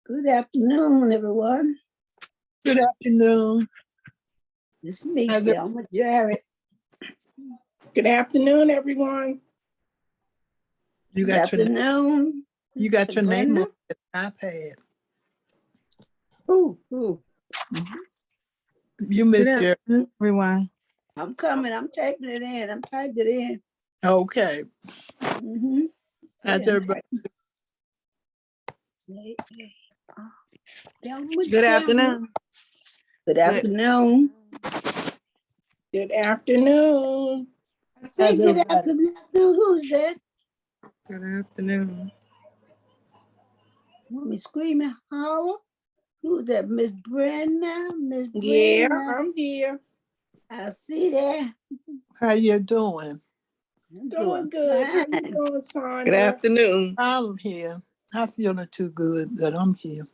Good afternoon, everyone. Good afternoon. It's me, Thelma Jarrett. Good afternoon, everyone. You Good got your afternoon. you got your name Brenda. on the iPad. Who? You missed your Everyone. I'm coming. I'm typing it in. I'm typing it in. okay. Mm-hmm. How's everybody? Good afternoon. Good afternoon. Good afternoon. I say How's good everybody? afternoon. Who's that? Good afternoon. Want me screaming, holler? Who's that? Miss Brenda? Miss Yeah, Brenda? I'm here. I see that. How you doing? I'm Doing good. How you fine. doing, Sonia? Good afternoon. I'm here. I'm feeling too good, but I'm here.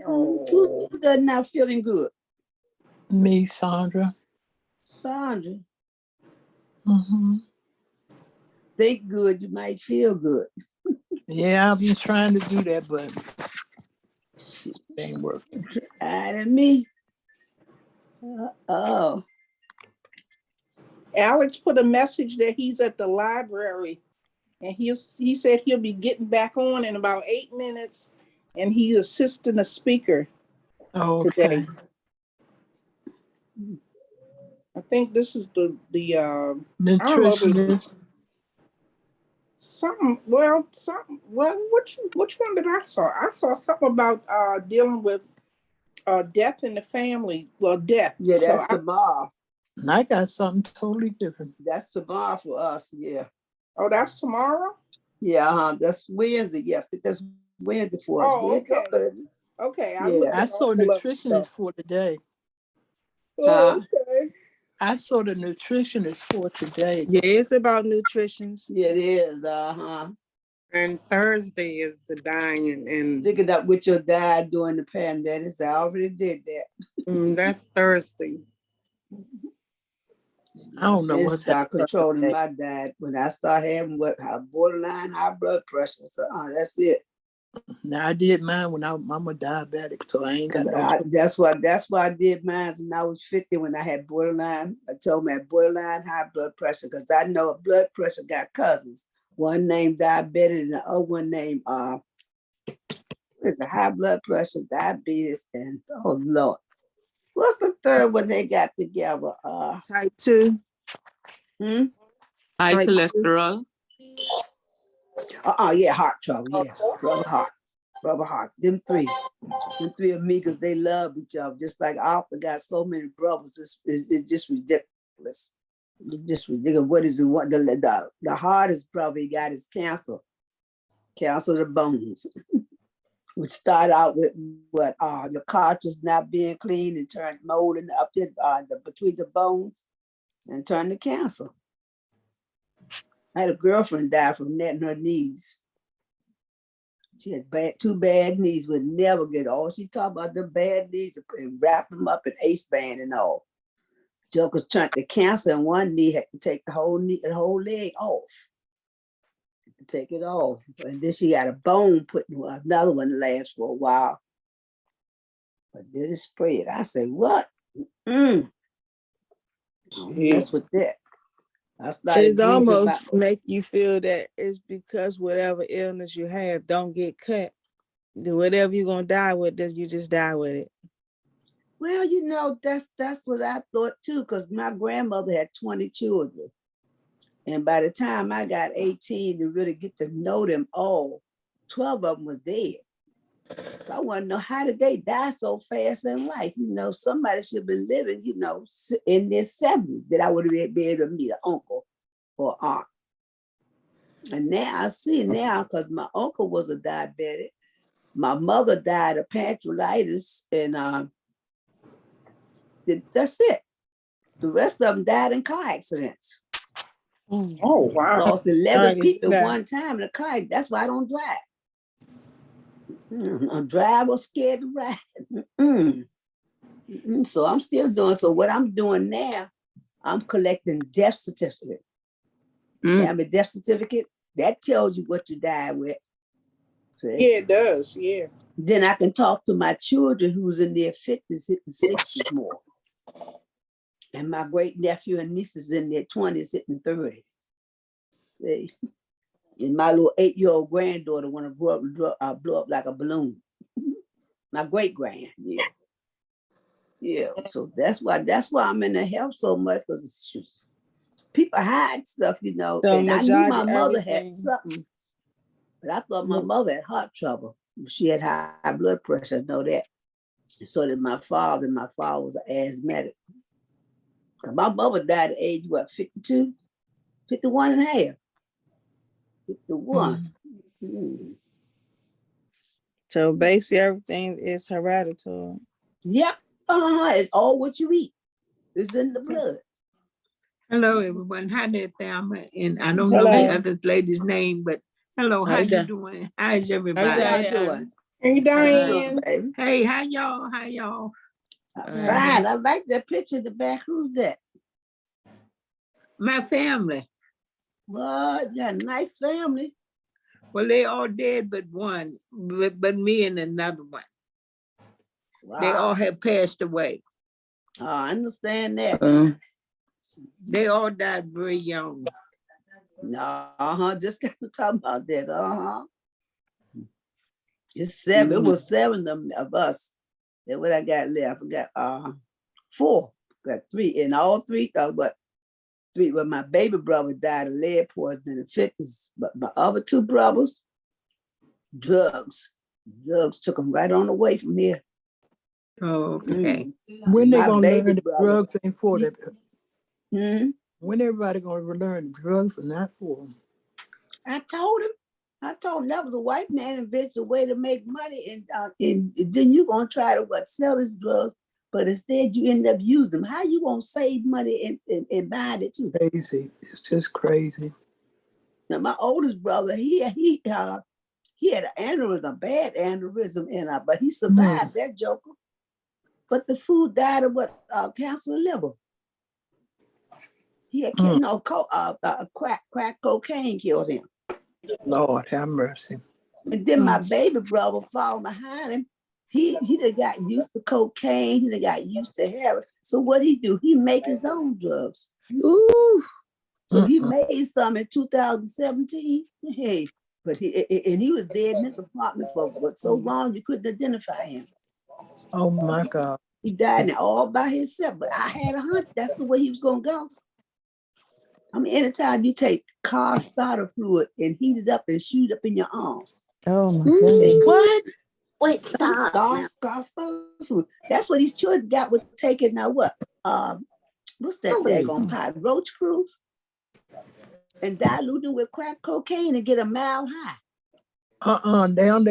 Who does not feeling good? Me, Sandra. Sandra. Mm-hmm. Think good, you might feel good. Yeah, I've been trying to do that, but it ain't working. Tired of me. Oh. Alex put a message that he's at the library, and he said he'll be getting back on in about 8 minutes, and he's assisting a speaker Okay. today. I think this is the I don't know if it's Nutritionist. which one did I saw? I saw something about dealing with death in the family. Well, death. Yeah, So that's tomorrow. And I got something totally different. That's tomorrow for us, yeah. Oh, that's tomorrow? Yeah, that's Wednesday. Yeah, I think that's Wednesday for us. Oh, okay. Okay, I looked Yeah. I it saw up. nutritionist for today. Oh, okay. I saw the nutritionist for today. Yeah, it's about nutrition. Yeah, it is. And Thursday is the dying, and Sticking up with your dad during the pandemic. I already did that. that's Thursday. I don't know It what's start happening. controlling my diet when I start having borderline high blood pressure. So that's it. Now I did mine when I'm a diabetic, so I ain't got no. That's why I did mine when I was 50 when I had borderline. I told me I had borderline high blood pressure because I know blood pressure got cousins. One named diabetes and the other one named it's a high blood pressure, diabetes, and oh Lord. What's the third one they got together? Type 2. High Type cholesterol. Yeah, heart trouble. Yeah, rubber heart. Them three amigos, they love each other. Just like Arthur got so many brothers, it's just ridiculous. It's just ridiculous. What is it? What the hardest brother he got is cancer of the bones, which start out with what the cartilage not being clean and turned molding up between the bones and turned to cancer. I had a girlfriend die from that in her knees. She had two bad knees, would never get all. She talked about the bad knees and wrap them up in ace band and all. Jokers turned to cancer in one knee, had to take the whole leg off. Take it off. And then she got a bone put in another one lasts for a while. But then it spread. I said, what? Don't mess with that. It's almost make you feel that it's because whatever illness you have don't get cut. Whatever you're gonna die with, you just die with it. Well, that's what I thought too, because my grandmother had 20 children. And by the time I got 18 to really get to know them all, 12 of them was dead. So I want to know, how did they die so fast in life? Somebody should have been living, in their 70s that I would have been able to meet an uncle or aunt. And now I see because my uncle was a diabetic. My mother died of pancreatitis, and that's it. The rest of them died in car accidents. Oh, wow. Lost 11 people at one time in a car. That's why I don't drive. I'm drive or scared to ride. So I'm still doing. So what I'm doing now, I'm collecting death certificate. Have a death certificate that tells you what you died with. See? Yeah, it does. Yeah. Then I can talk to my children who's in their 50s, hitting 60s more. And my great nephew and nieces in their 20s, hitting 30. And my little 8-year-old granddaughter want to grow up, blow up like a balloon. My great grand, yeah. Yeah, so that's why I'm in the help so much, because people hide stuff, you know. So And I knew my majority mother everything. had something, but I thought my mother had heart trouble. She had high blood pressure, I know that. And so did my father. My father was an asthmatic. My mother died at age, what, 52? 51 and a half. 51. So basically everything is hereditary. Yep. It's all what you eat. It's in the blood. Hello, everyone. Hi there, Thelma. And I don't know the other lady's name, but hello, how you doing? How's everybody? How y'all doing? Hey, Diane. Baby? Hey, how y'all? How y'all? Fine. I like that picture in the back. Who's that? My family. What? You got a nice family. Well, they all dead but one, but me and another one. Wow. They all have passed away. Oh, I understand that. They all died very young. No, just got to talk about that. It's 7. It was 7 of us. That's what I got left. I got 4. Got 3. And all 3, but 3. Well, my baby brother died of lead poisoning in the 50s. But my other 2 brothers, drugs. Drugs took them right on away from here. Oh, okay. When they My gonna baby learn that brother- drugs ain't for them? Hmm? When everybody gonna learn drugs are not for them? I told him that was a white man invented a way to make money, and then you gonna try to sell his drugs, but instead you end up using them. How you gonna save money and buy it too? Crazy. It's just crazy. Now my oldest brother, he had an aneurysm, a bad aneurysm, but he survived that joker. But the food died of cancer of liver. He had crack cocaine killed him. Lord have mercy. And then my baby brother followed behind him. He done got used to cocaine. He done got used to heroin. So what he do? He make his own drugs. Ooh. So he made some in 2017. Hey, but he was dead in his apartment for so long you couldn't identify him. Oh my God. He died all by himself. But I had a hunch that's the way he was gonna go. I mean, anytime you take car starter fluid and heat it up and shoot up in your arms. Oh my goodness. What? Wait, stop. Car starter fluid. That's what these children got with taking now what? What's that daggone pot? Roach proof? And diluting with crack cocaine and get a mile high.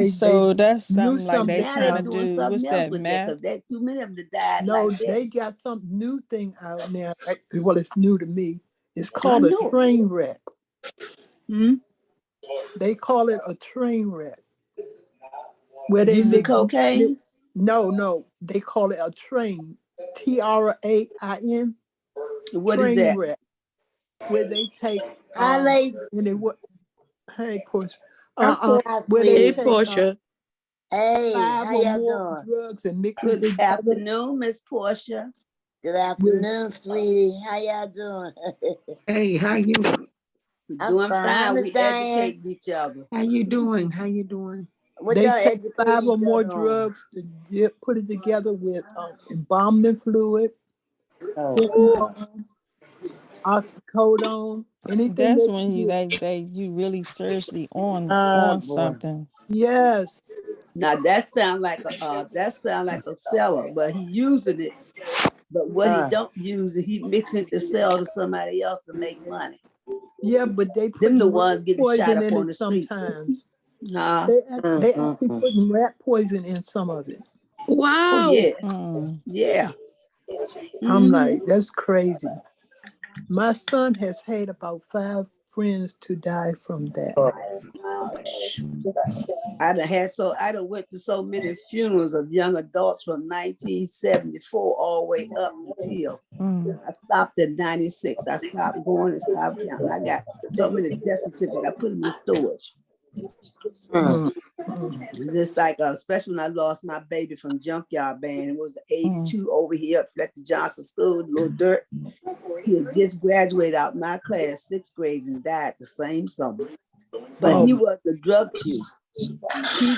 So that's something like they Now trying to doing do. something What's else that, with meth? because there's too many of them that died. No, like that. they got some new thing out now. Well, it's new to me. It's I called a know. train wreck. Hmm? They call it a train wreck. Where they Using mix cocaine? No, they call it a train. TRAIN. What is train that? wreck. Where they take when they what? Hey, Portia. Where they take Portia. Hey, 5 how or y'all more doing? drugs and mix it Good together. afternoon, Miss Portia. Good afternoon, sweetie. How y'all doing? Hey, how you? We're I'm doing fine, fine. Miss We Diane. educate each other. How you doing? How you doing? What They y'all take educating 5 or each more other on? drugs to put it together with embalming fluid, Oh. fentanyl, oxycodone, anything That's that when you you really seriously on Boy. something. Yes. Now that sound like a seller, but he using it. But what he don't use it, he mixing it to sell to somebody else to make money. Yeah, but they put Them the ones getting shot poison up in on it the street. sometimes. Nah. They actually putting rat poison in some of it. Oh Wow. yeah. Mm. Yeah. I'm like, that's crazy. My son has had about 5 friends to die from that. I done went to so many funerals of young adults from 1974 all the way up until I stopped at 96. I stopped going and stopped counting. I got so many death certificates. I put them in storage. Mm. Just like especially when I lost my baby from junkyard band. It was 82 over here at Fletcher Johnson School, Little Dirt. He had just graduated out my class, 6th grade, and died the same summer. But he was the drug user. He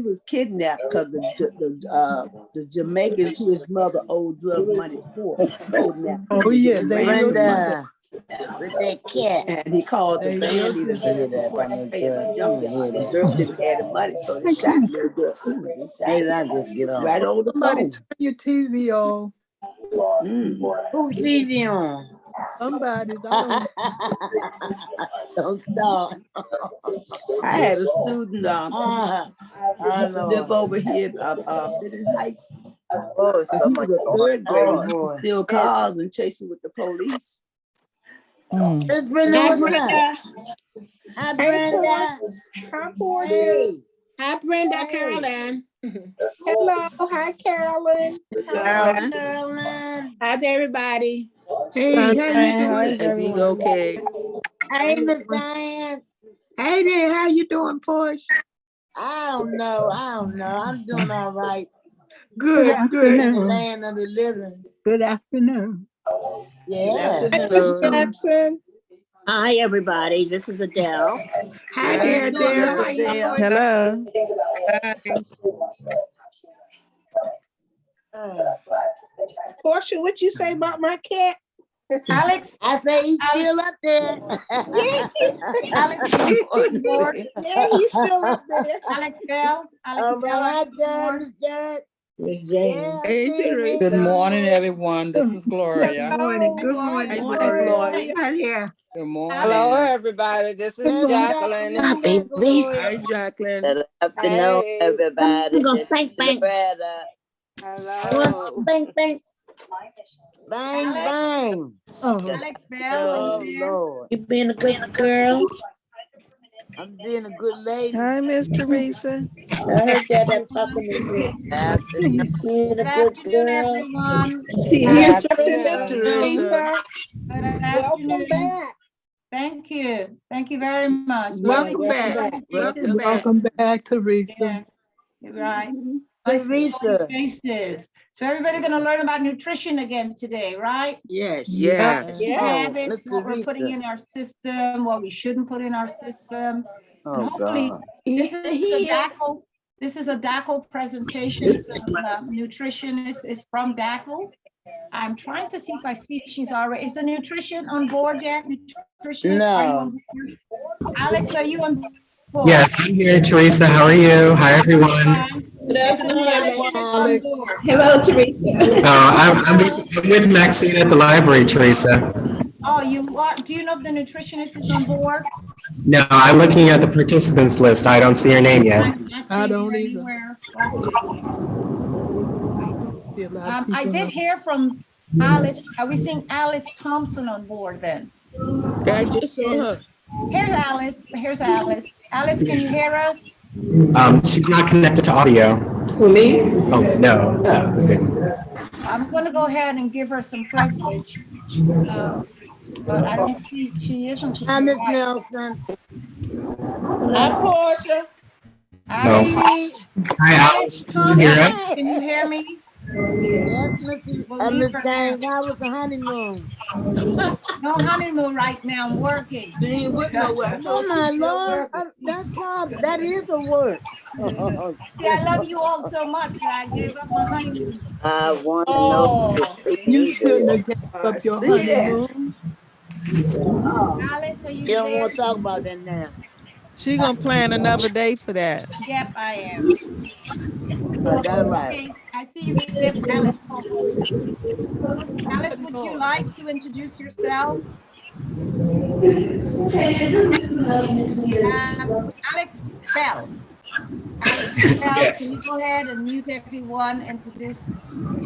was kidnapped because the Jamaicans who his mother owed drug money for kidnapped him. Oh yeah, they will do that. Brenda, with that cat. And he called the They band will leader do I hear there that for by no to pay at the truck. junkyard. And Dirk didn't have the money, so they shot Little Dirk. They shot Maybe him I just get on. right over the Somebody phone. turn your TV on. Who TV on? Somebody's. I don't know. Don't start. I had a student Oh, used to live Lord. over here, Benton Heights. Oh, He so much. was a 3rd grader. Oh, He used to boy. steal cars and chase them with the police. Miss Brenda, Hi, what's up? Brenda. Hi, Hey, Brenda. Hi, Portia. Hey. Hi, Brenda, Hey. Carolyn. Hello. Hi, Carolyn. Carolyn. Carolyn. How's everybody? Hey, how you How is doing? everyone? Okay. Hey, Miss Diane. Hey there, how you doing, Portia? I don't know. I'm doing all right. Good, In the good. land of the living. Good afternoon. Yeah. Hey, Miss Jackson. Hi, everybody. This is Adele. Hi there, doing, Dale. Miss How you Adele? doing? Hello. Portia, what you say about my cat? Alex, I say he's still up there. Alex, board. Yeah, he's still up there. Alex Bell. All right, Jared, Miss Jared. Yeah, I Hey, see you, Teresa. Good morning, everyone. This is Gloria. Good morning, good Hello. morning. Good morning, Gloria. Gloria. Hi there. Good morning. Hello, everybody. This is Good Jacqueline. afternoon, baby. Gloria. Hi, Jacqueline. Good afternoon, Hey. everybody. I'm gonna This thank, is thank. Loretta. Hello. Bang, bang. Bang, bang. Oh, Alex Bell, are Oh, you there? Lord. You being a good girl? I'm being a good lady. Hi, Miss Teresa. I heard that I'm talking to you. Afternoon. Being Good a good afternoon, girl. everyone. Here's Teresa. Teresa. Good Welcome afternoon. back. Thank you. Thank you very much. welcome welcome back. back. Welcome Faces. back, Teresa. Yeah, you're right. Nice to see Teresa. faces. So everybody's gonna learn about nutrition again today, right? Yes. Yeah. Yeah. Habits, Miss what we're putting Teresa. in our system, what we shouldn't put in our system. And Oh, hopefully, God. this is a DACO presentation. So the nutritionist is from DACO. I'm trying to see if I see if she's already, is the nutrition on board yet? Nutritionist, are you on board? Alex, are you on board? Yes, I'm here, Teresa. How are you? Hi, everyone. Good afternoon, Alex. Alex. Hello, Teresa. I'm with Maxine at the library, Teresa. Oh, you are, do you know if the nutritionist is on board? No, I'm looking at the participants list. I don't see her name yet. I'm not I seeing don't her either. anywhere. Okay. See a lot of I people did on. hear from Alice. Are we seeing Alice Thompson on board then? I just saw her. Here's Alice. Here's Alice. Alice, can you hear us? She's not connected to audio. Who, me? Oh, no. Zoom. I'm going to go ahead and give her some privilege. But I don't see, she isn't. Hi, Miss Nelson. Hi, Portia. Alice, Hi, Alice. Can you hear us? can you hear me? Yes, Miss We'll leave her James. there. How was the honeymoon? No honeymoon right now. I'm working. She ain't with nowhere. Oh, my Lord. That's hard. That is a work. See, I love you all so much that I gave up my honeymoon. I want to know if You you shouldn't have gave up your See that? honeymoon. Alice, are you You don't there? want to talk about that now. She gonna plan another day for that. Yep, I am. Oh, that's right. Okay, I see you left Alice co-host. Alice, would you like to introduce yourself? Alex Bell. Alex Bell, Yes. can you go ahead and mute everyone,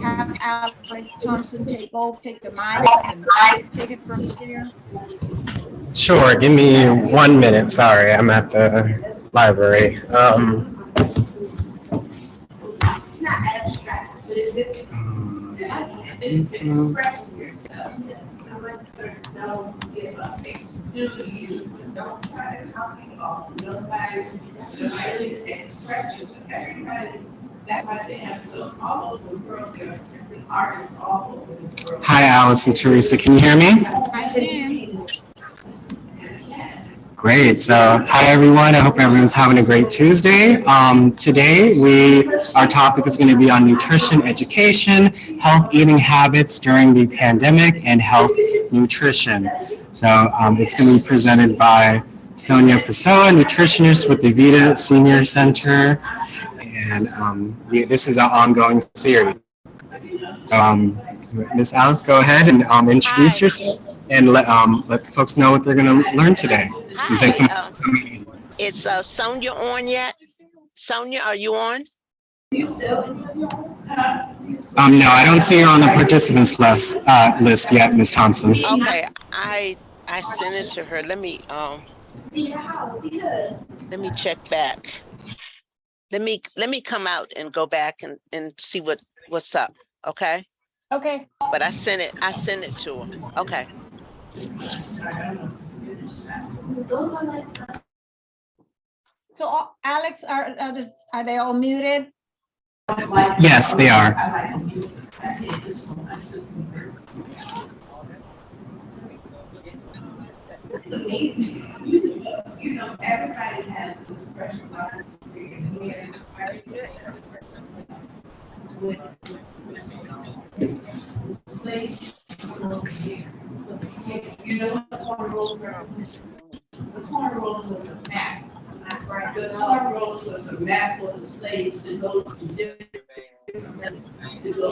have Alice Thompson take the mic and take it from here? Sure. Give me 1 minute. Sorry, I'm at the library. It's not abstract, but it's expressing yourself. don't give up. Do you, but don't try to copy off nobody. Just really express yourself. Everybody, that's why they have so all over the world, there are different artists all over the world. Hi, Alice and Teresa. Can you hear me? I can. Great. So, hi everyone. I hope everyone's having a great Tuesday. Today, our topic is going to be on nutrition education, health eating habits during the pandemic, and health nutrition. So, it's going to be presented by Sonia Pessoa, nutritionist with the Vita Senior Center, and this is an ongoing series. So, Ms. Alice, go ahead and introduce Hi. yourself and let the folks know what they're going to learn today. And thanks so Hi. much. Is Sonia on yet? Sonia, are you on? No, I don't see her on the participants list yet, Ms. Thompson. Okay, I sent it to her. Let me check back. Let me come out and go back and see what's up. Okay. Okay. But I sent it to her. Okay. So Alex, are they all muted? Yes, they are. It's amazing. You know, everybody has an expression. You know, the cornrows was a map. The cornrows was a map for the slaves to go to different to go.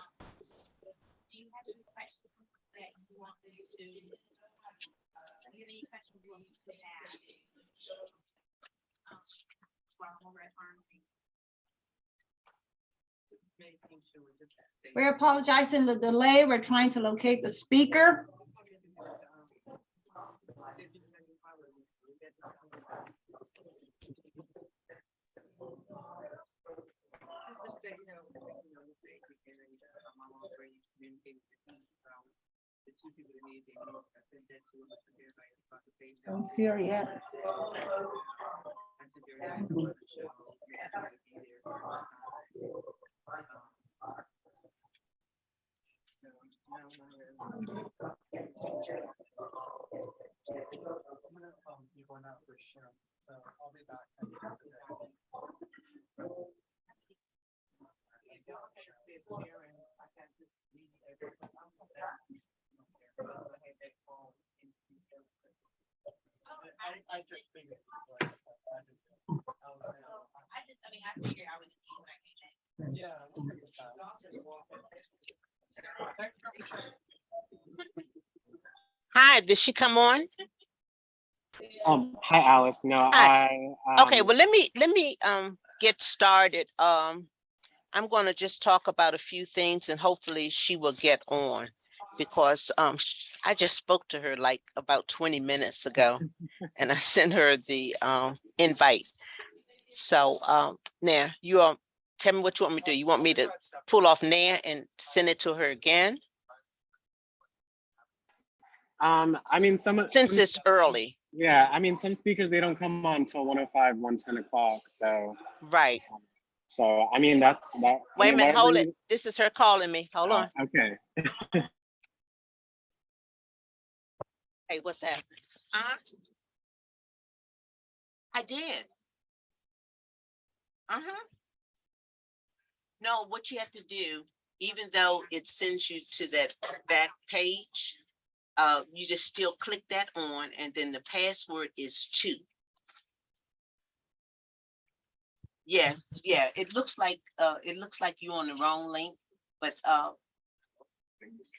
We're apologizing for the delay. We're trying to locate the speaker. Don't see her yet. Hi, did she come on? Hi, Alice. No, Hi. Okay, well, let me get started. I'm going to just talk about a few things and hopefully she will get on because I just spoke to her like about 20 minutes ago and I sent her the invite. So now you tell me what you want me to do. You want me to pull off Nair and send it to her again? I mean, since it's early. Yeah, I mean, some speakers, they don't come on until 1:05, 10 o'clock. So, right. So, I mean, that's that. Wait a minute, hold it. This is her calling me. Hold on. Okay. Hey, what's that? I did. No, what you have to do, even though it sends you to that back page, you just still click that on, and then the password is 2. Yeah, it looks like you're on the wrong link, but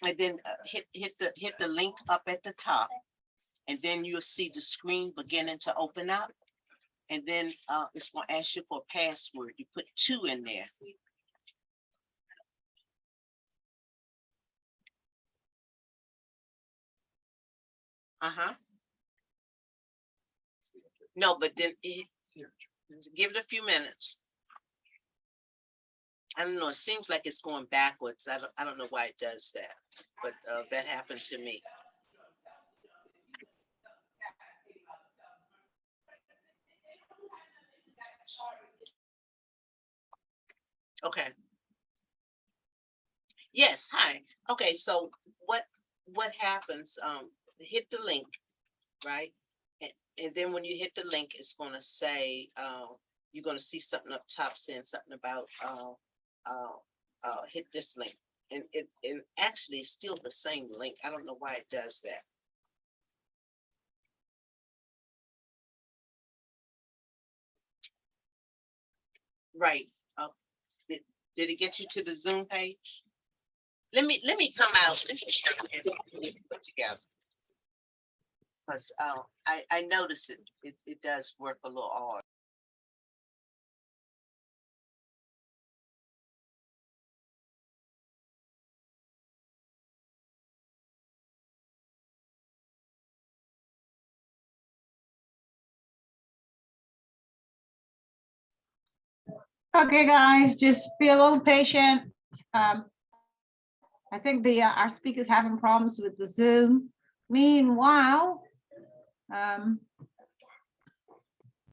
and then hit the link up at the top, and then you'll see the screen beginning to open up, and then it's going to ask you for a password. You put 2 in there. No, but then give it a few minutes. I don't know. It seems like it's going backwards. I don't know why it does that, but that happened to me. Okay. Yes, hi. Okay, so what happens, hit the link, right? And then when you hit the link, it's gonna say, you're gonna see something up top saying something about, hit this link. And it actually is still the same link. I don't know why it does that. Right. Did it get you to the Zoom page? Let me come out. Let me show you what we put together. Because I notice it does work a little odd. Okay, guys, just be a little patient. I think our speaker's having problems with the Zoom. Meanwhile,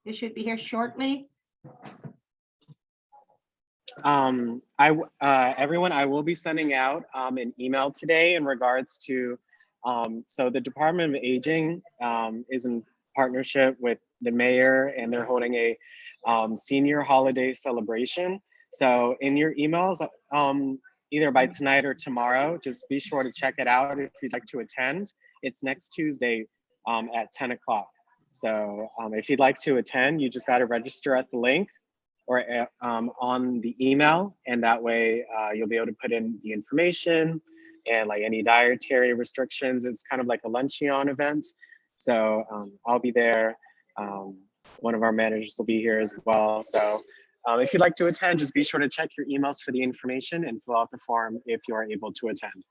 you should be here shortly. Everyone, I will be sending out an email today in regards to, so the Department of Aging is in partnership with the mayor, and they're holding a senior holiday celebration. So in your emails, either by tonight or tomorrow, just be sure to check it out if you'd like to attend. It's next Tuesday at 10 o'clock. So if you'd like to attend, you just got to register at the link or on the email, and that way you'll be able to put in the information and like any dietary restrictions. It's kind of like a luncheon event. So I'll be there. One of our managers will be here as well. So if you'd like to attend, just be sure to check your emails for the information and fill out the form if you are able to attend.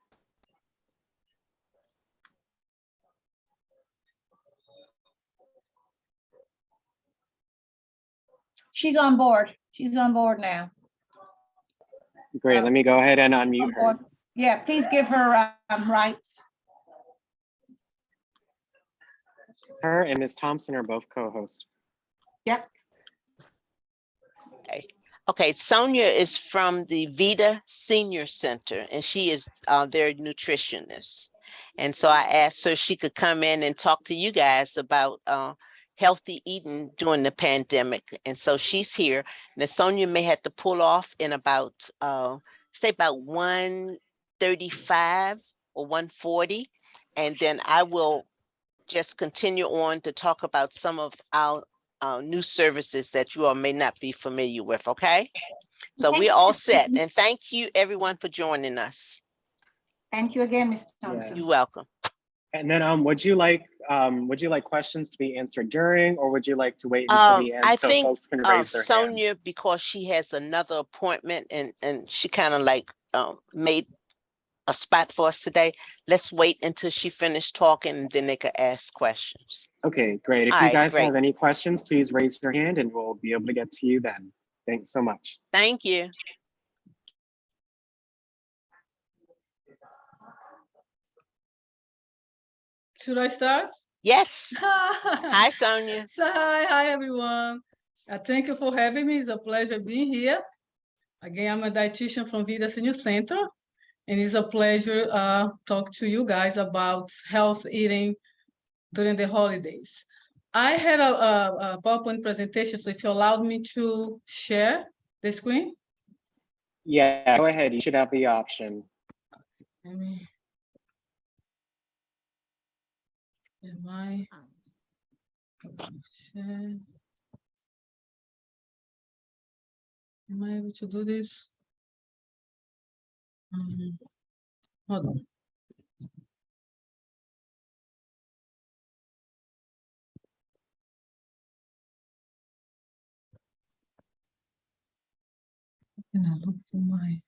She's on board. She's on board now. Great, let me go ahead and unmute her. Yeah, please give her rights. Her and Ms. Thompson are both co-hosts. Yep. Okay, Sonia is from the Vida Senior Center, and she is their nutritionist. And so I asked her if she could come in and talk to you guys about healthy eating during the pandemic. And so she's here. Now Sonia may have to pull off in about, say about 1:35 or 1:40. And then I will just continue on to talk about some of our new services that you all may not be familiar with, okay? So we're all set. And thank you everyone for joining us. Thank you again, Ms. Thompson. You're welcome. And then would you like questions to be answered during, or would you like to wait until the end so folks can raise their hand? Sonia, because she has another appointment and she kind of like made a spot for us today. Let's wait until she finished talking and then they could ask questions. Okay, great. If you guys have any questions, please raise your hand and we'll be able to get to you then. Thanks so much. Thank you. Should I start? Yes. Hi, Sonia. So, hi, everyone. Thank you for having me. It's a pleasure being here. Again, I'm a dietitian from Vida Senior Center, and it's a pleasure talk to you guys about health eating during the holidays. I had a PowerPoint presentation, so if you allowed me to share the screen. Yeah, go ahead. You should have the option. Am I able to do this? Hold on. Can I look for my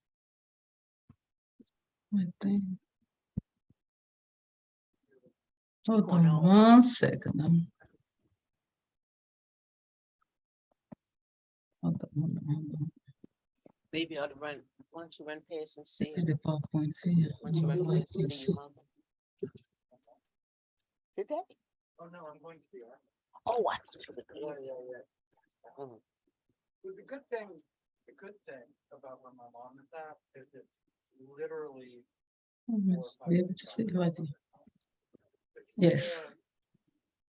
thing? Hold on 1 second. Hold on. Maybe I ought to run. Why don't you run past and see The PowerPoint here. Why don't you run past and see your mother? Did they? Oh no, I'm going to be. Oh, I thought you were there. It was a good thing The good thing about where my mom is at is it's literally Yes.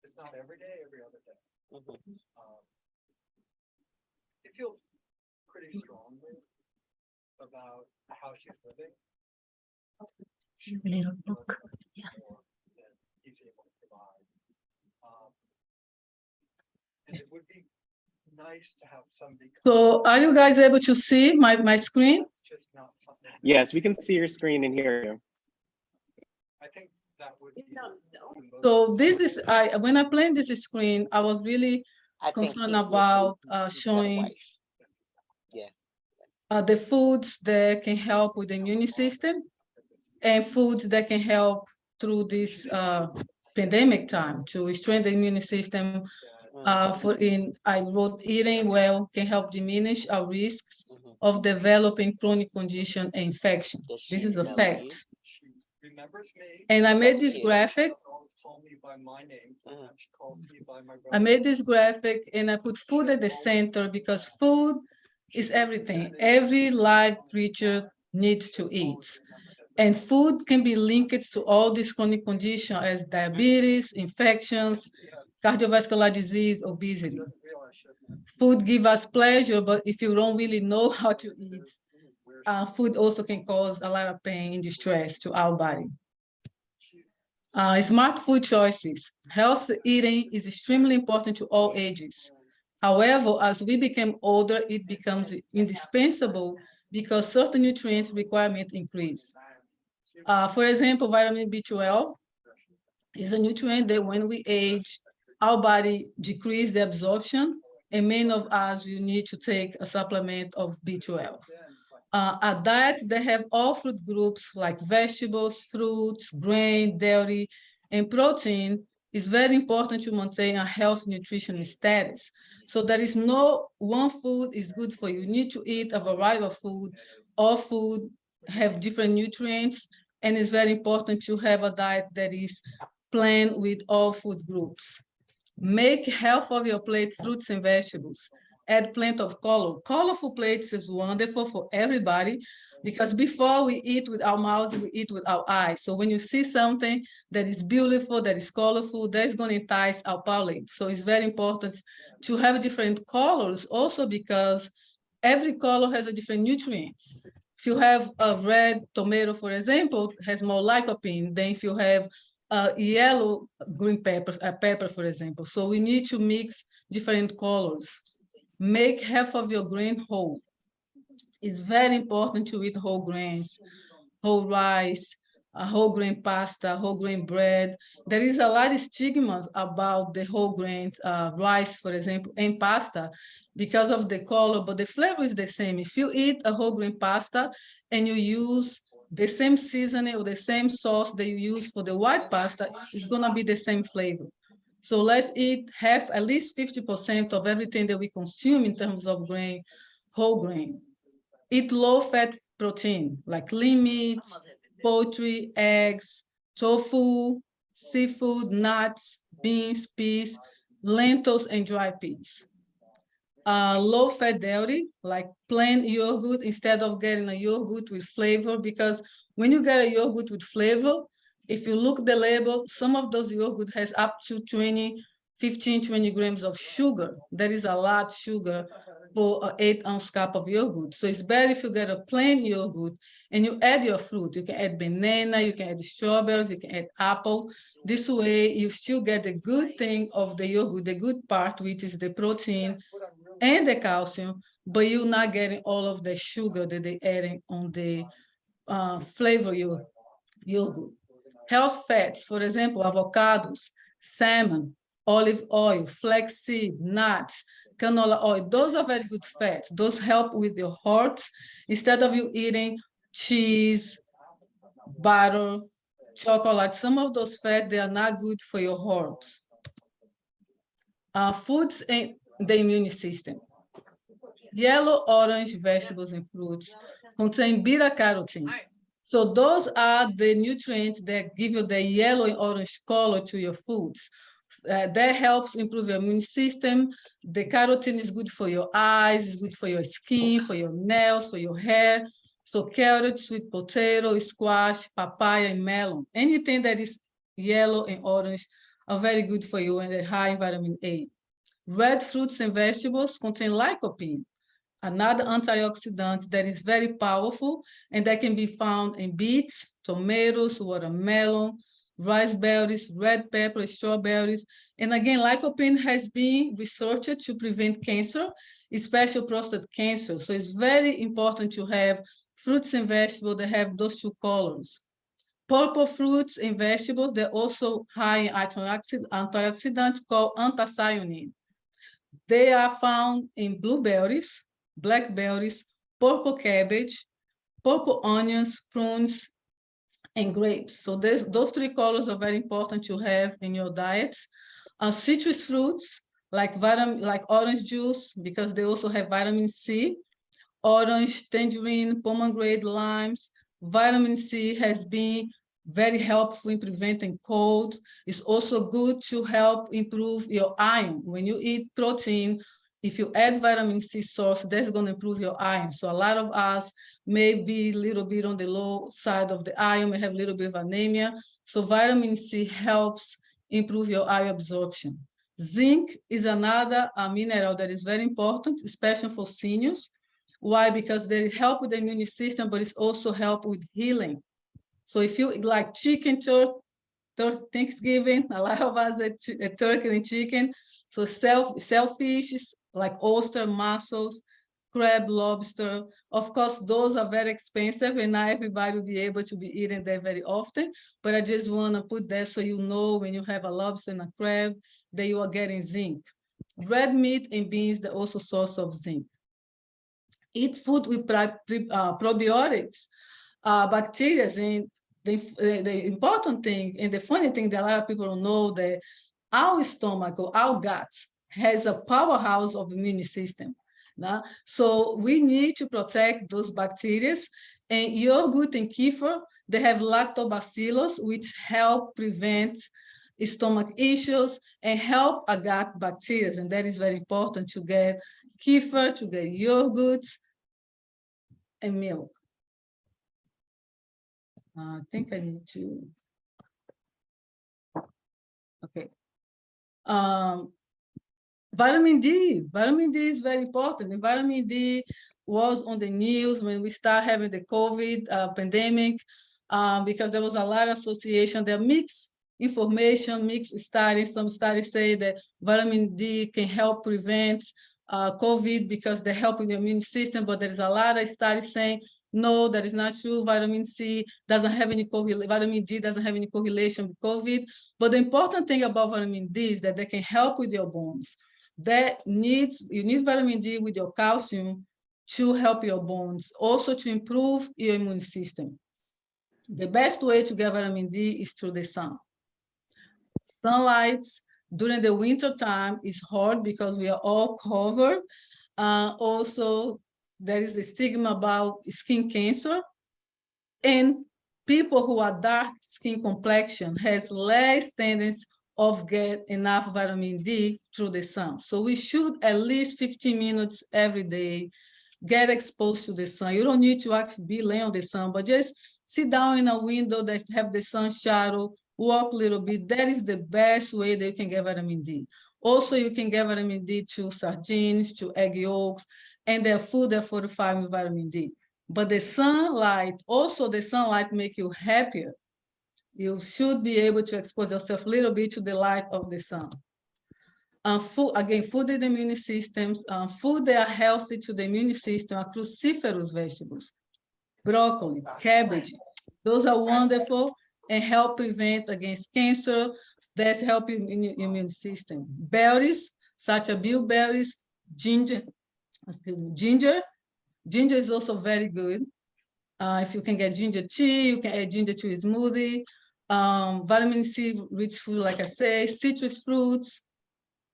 it's not every day, every other day. It feels pretty strongly about how she's living. Little book. Yeah. That he's able to provide. And it would be nice to have somebody. So are you guys able to see my screen? Just not something. Yes, we can see your screen and hear you. I think that would be. So this is, when I played this screen, I was really concerned about showing the foods that can help with the immune system and foods that can help through this pandemic time to strengthen the immune system. I wrote eating well can help diminish our risks of developing chronic condition and infection. This is a fact. And I made this graphic. I made this graphic and I put food at the center because food is everything. Every live creature needs to eat. And food can be linked to all these chronic conditions as diabetes, infections, cardiovascular disease, obesity. Food gives us pleasure, but if you don't really know how to eat, food also can cause a lot of pain and distress to our body. Smart food choices. Healthy eating is extremely important to all ages. However, as we become older, it becomes indispensable because certain nutrients requirement increase. For example, vitamin B12 is a nutrient that when we age, our body decreases the absorption, and many of us will need to take a supplement of B12. A diet that have all fruit groups like vegetables, fruits, grain, dairy, and protein is very important to maintain a healthy nutritional status. So there is no one food is good for you. You need to eat a variety of food. All food have different nutrients, and it's very important to have a diet that is planned with all food groups. Make half of your plate fruits and vegetables. Add plenty of color. Colorful plates is wonderful for everybody because before we eat with our mouths, we eat with our eyes. So when you see something that is beautiful, that is colorful, that's going to entice our palate. So it's very important to have different colors also because every color has a different nutrients. If you have a red tomato, for example, has more lycopene than if you have a yellow green pepper, a pepper, for example. So we need to mix different colors. Make half of your grain whole. It's very important to eat whole grains, whole rice, whole grain pasta, whole grain bread. There is a lot of stigma about the whole grain rice, for example, and pasta because of the color, but the flavor is the same. If you eat a whole grain pasta and you use the same seasoning or the same sauce that you use for the white pasta, it's gonna be the same flavor. So let's eat at least 50% of everything that we consume in terms of grain, whole grain. Eat low-fat protein like lean meats, poultry, eggs, tofu, seafood, nuts, beans, peas, lentils, and dry peas. Low-fat dairy, like plain yogurt instead of getting a yogurt with flavor, because when you get a yogurt with flavor, if you look at the label, some of those yogurt has up to 15, 20 grams of sugar. That is a lot of sugar for an 8-ounce cup of yogurt. So it's better if you get a plain yogurt and you add your fruit. You can add banana, you can add strawberries, you can add apple. This way you still get the good thing of the yogurt, the good part, which is the protein and the calcium, but you're not getting all of the sugar that they're adding on the flavor yogurt. Health fats, for example, avocados, salmon, olive oil, flaxseed, nuts, canola oil. Those are very good fats. Those help with your heart. Instead of you eating cheese, butter, chocolate, some of those fats, they are not good for your heart. Foods and the immune system. Yellow, orange vegetables and fruits contain beta-carotene. So those are the nutrients that give you the yellow and orange color to your foods. That helps improve your immune system. The carotene is good for your eyes, it's good for your skin, for your nails, for your hair. So carrot, sweet potato, squash, papaya, and melon. Anything that is yellow and orange are very good for you and they're high in vitamin A. Red fruits and vegetables contain lycopene, another antioxidant that is very powerful and that can be found in beets, tomatoes, watermelon, raspberries, red pepper, strawberries. And again, lycopene has been researched to prevent cancer, especially prostate cancer. So it's very important to have fruits and vegetables that have those two colors. Purple fruits and vegetables, they're also high in antioxidants called anthocyanin. They are found in blueberries, blackberries, purple cabbage, purple onions, prunes, and grapes. So those three colors are very important to have in your diets. Citrus fruits, like orange juice, because they also have vitamin C, orange, tangerine, pomegranate, limes. Vitamin C has been very helpful in preventing colds. It's also good to help improve your iron. When you eat protein, if you add vitamin C source, that's going to improve your iron. So a lot of us may be a little bit on the low side of the iron, may have a little bit of anemia. So vitamin C helps improve your iron absorption. Zinc is another mineral that is very important, especially for seniors. Why? Because they help with the immune system, but it's also help with healing. So if you like chicken, Thanksgiving, a lot of us eat turkey and chicken. So shellfish, like oyster, mussels, crab, lobster. Of course, those are very expensive and not everybody will be able to be eating that very often. But I just want to put that so you know when you have a lobster and a crab that you are getting zinc. Red meat and beans, they're also source of zinc. Eat food with probiotics, bacteria, and the important thing and the funny thing that a lot of people don't know that our stomach or our guts has a powerhouse of immune system. So we need to protect those bacteria. And yogurt and kefir, they have lactobacillus, which help prevent stomach issues and help a gut bacteria. And that is very important to get kefir, to get yogurt and milk. I think I need to, okay. Vitamin D is very important. And vitamin D was on the news when we started having the COVID pandemic, because there was a lot of association. There mixed information, mixed studies. Some studies say that vitamin D can help prevent COVID because they help in the immune system, but there's a lot of studies saying no, that is not true. Vitamin D doesn't have any correlation with COVID. But the important thing about vitamin D is that they can help with your bones. You need vitamin D with your calcium to help your bones, also to improve your immune system. The best way to get vitamin D is through the sun. Sunlight during the winter time is hard because we are all covered. Also, there is a stigma about skin cancer, and people who are dark skin complexion has less tendency of get enough vitamin D through the sun. So we should at least 15 minutes every day get exposed to the sun. You don't need to actually be laying on the sun, but just sit down in a window that have the sun shadow, walk a little bit. That is the best way that you can get vitamin D. Also, you can get vitamin D to sardines, to egg yolks, and their food are fortified with vitamin D. But the sunlight make you happier. You should be able to expose yourself a little bit to the light of the sun. Food in the immune systems, food that are healthy to the immune system are cruciferous vegetables, broccoli, cabbage. Those are wonderful and help prevent against cancer. That's helping in your immune system. Berries, such as bilberries, ginger. Ginger is also very good. If you can get ginger tea, you can add ginger to a smoothie. Vitamin C rich food, like I say, citrus fruits.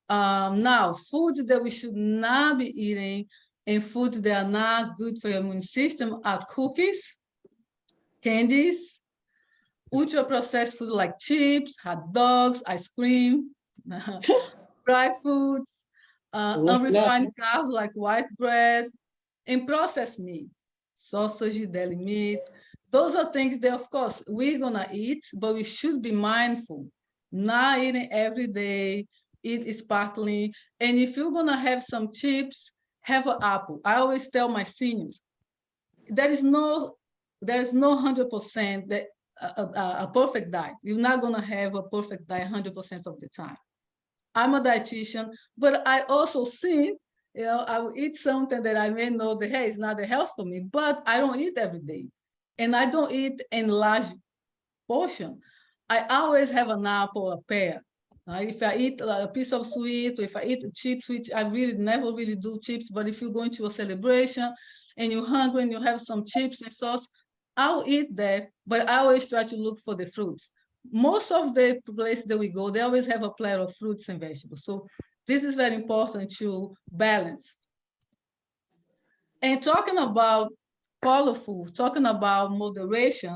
Now, foods that we should not be eating and foods that are not good for your immune system are cookies, candies, ultra-processed food like chips, hot dogs, ice cream, Dry foods, unrefined carbs like white bread, and processed meat, sausage, deli meat. Those are things that, of course, we're gonna eat, but we should be mindful, not eating every day, eat sparkling. And if you're gonna have some chips, have an apple. I always tell my seniors, there is no 100% that a perfect diet. You're not gonna have a perfect diet 100% of the time. I'm a dietitian, but I also see, I will eat something that I may know that, hey, it's not the health for me, but I don't eat every day. And I don't eat in large portion. I always have an apple, a pear. If I eat a piece of sweet, or if I eat chips, which I really never really do chips, but if you're going to a celebration and you're hungry and you have some chips and sauce, I'll eat that, but I always try to look for the fruits. Most of the places that we go, they always have a platter of fruits and vegetables. So this is very important to balance. And talking about colorful, talking about moderation.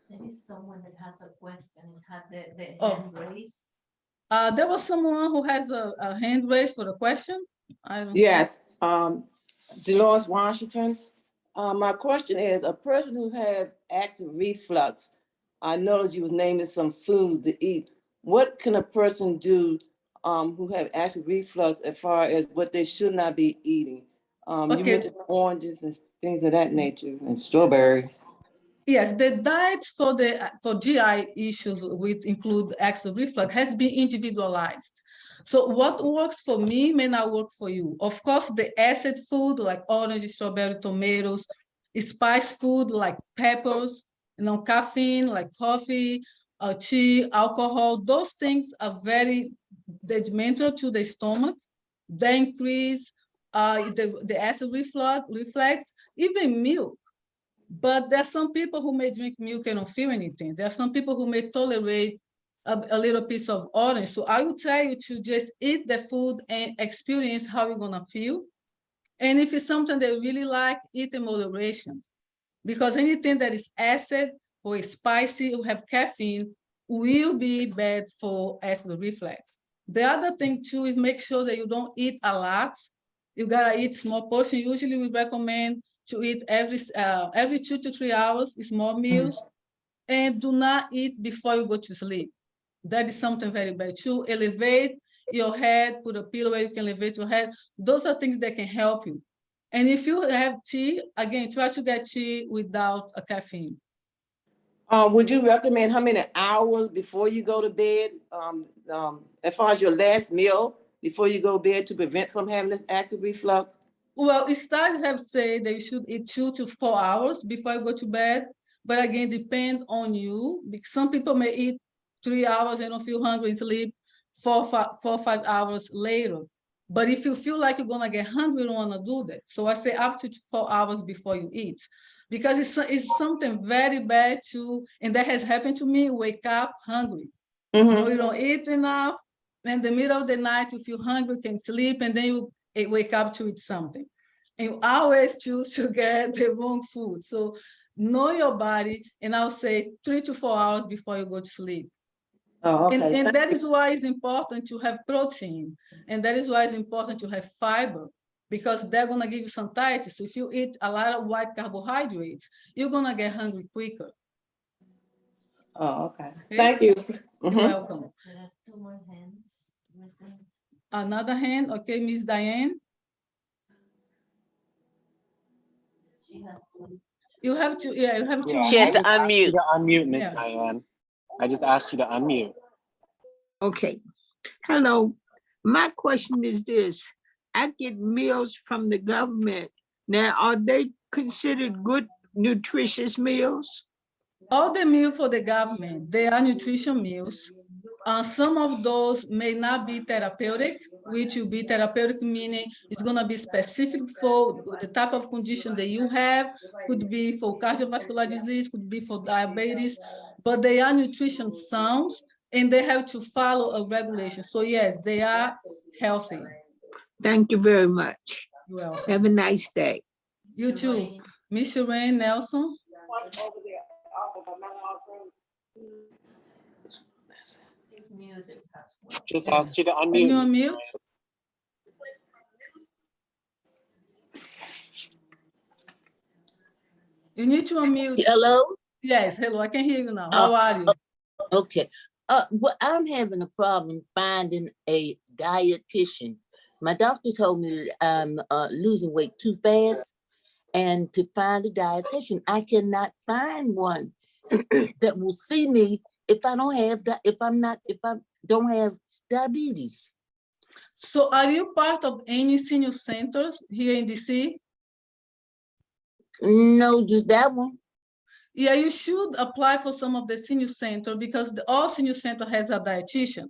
There is someone that has a question and had the hand raised. There was someone who has a hand raised for the question. Yes, Dolores Washington. My question is, a person who had acid reflux, I noticed you was naming some foods to eat. What can a person do who have acid reflux as far as what they should not be eating? You mentioned oranges and things of that nature, and strawberries. Yes, the diet for GI issues which include acid reflux has been individualized. So what works for me may not work for you. Of course, the acid food like orange, strawberry, tomatoes, spice food like peppers, caffeine like coffee, tea, alcohol, those things are very detrimental to the stomach. They increase the acid reflux, even milk. But there are some people who may drink milk and don't feel anything. There are some people who may tolerate a little piece of orange. So I will tell you to just eat the food and experience how you're gonna feel. And if it's something that you really like, eat in moderation. Because anything that is acid or is spicy or have caffeine will be bad for acid reflux. The other thing too is make sure that you don't eat a lot. You gotta eat small portion. Usually we recommend to eat every 2 to 3 hours, small meals, and do not eat before you go to sleep. That is something very bad. To elevate your head, put a pillow where you can elevate your head. Those are things that can help you. And if you have tea, again, try to get tea without a caffeine. Would you recommend how many hours before you go to bed, as far as your last meal before you go to bed to prevent from having this acid reflux? Well, studies have said that you should eat 2 to 4 hours before you go to bed. But again, depend on you. Because some people may eat 3 hours and don't feel hungry and sleep 4 or 5 hours later. But if you feel like you're gonna get hungry, you don't wanna do that. So I say up to 4 hours before you eat. Because it's something very bad too, and that has happened to me, wake up hungry. You don't eat enough, in the middle of the night, you feel hungry, can sleep, and then you wake up to eat something. And you always choose to get the wrong food. So know your body, and I'll say 3 to 4 hours before you go to sleep. Oh, okay. And that is why it's important to have protein. And that is why it's important to have fiber, because they're gonna give you satiety. So if you eat a lot of white carbohydrates, you're gonna get hungry quicker. Oh, okay. Thank you. You're welcome. There are 2 more hands. Another hand, okay, Miss Diane. You have to, you have to. She has to unmute. Unmute, Miss Diane. I just asked you to unmute. Okay. Hello. My question is this. I get meals from the government. Now, are they considered good, nutritious meals? All the meals for the government, they are nutrition meals. Some of those may not be therapeutic, which will be therapeutic, meaning it's going to be specific for the type of condition that you have, could be for cardiovascular disease, could be for diabetes, but they are nutrition sounds and they have to follow a regulation. So yes, they are healthy. Thank you very much. You're welcome. Have a nice day. You too. Miss Shireen Nelson. Just asked you to Can you unmute. unmute? You need to unmute. Hello? Yes, hello, I can hear you now. How are you? Okay. Well, I'm having a problem finding a dietitian. My doctor told me that I'm losing weight too fast, and to find a dietitian, I cannot find one that will see me if I don't have if I don't have diabetes. So are you part of any senior centers here in DC? No, just that one. Yeah, you should apply for some of the senior center because all senior center has a dietitian.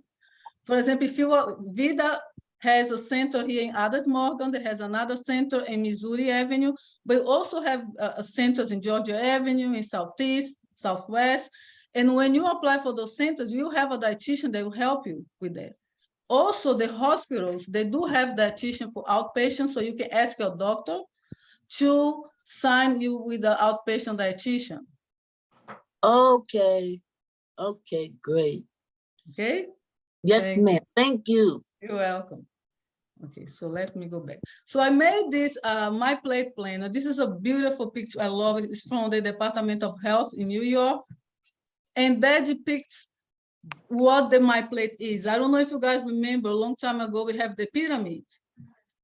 For example, if you are, Vida has a center here in Adams Morgan, there has another center in Missouri Avenue, but also have centers in Georgia Avenue, in Southeast, Southwest. And when you apply for those centers, you have a dietitian that will help you with that. Also, the hospitals, they do have dietitian for outpatients, so you can ask your doctor to sign you with the outpatient dietitian. Okay. Okay, great. Okay? Yes, ma'am. Thank you. You're welcome. Okay, so let me go back. So I made this My Plate planner. This is a beautiful picture. I love it. It's from the Department of Health in New York. And that depicts what the My Plate is. I don't know if you guys remember, a long time ago, we have the pyramid.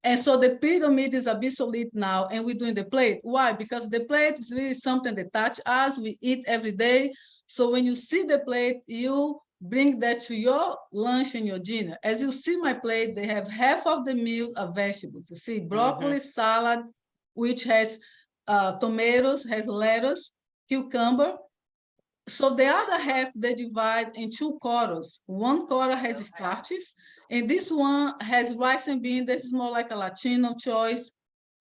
And so the pyramid is obsolete now, and we're doing the plate. Why? Because the plate is really something that touches us. We eat every day. So when you see the plate, you bring that to your lunch and your dinner. As you see my plate, they have half of the meal of vegetables. You see broccoli salad, which has tomatoes, has lettuce, cucumber. So the other half, they divide in 2 quarters. One quarter has starches, and this one has rice and beans. This is more like a Latino choice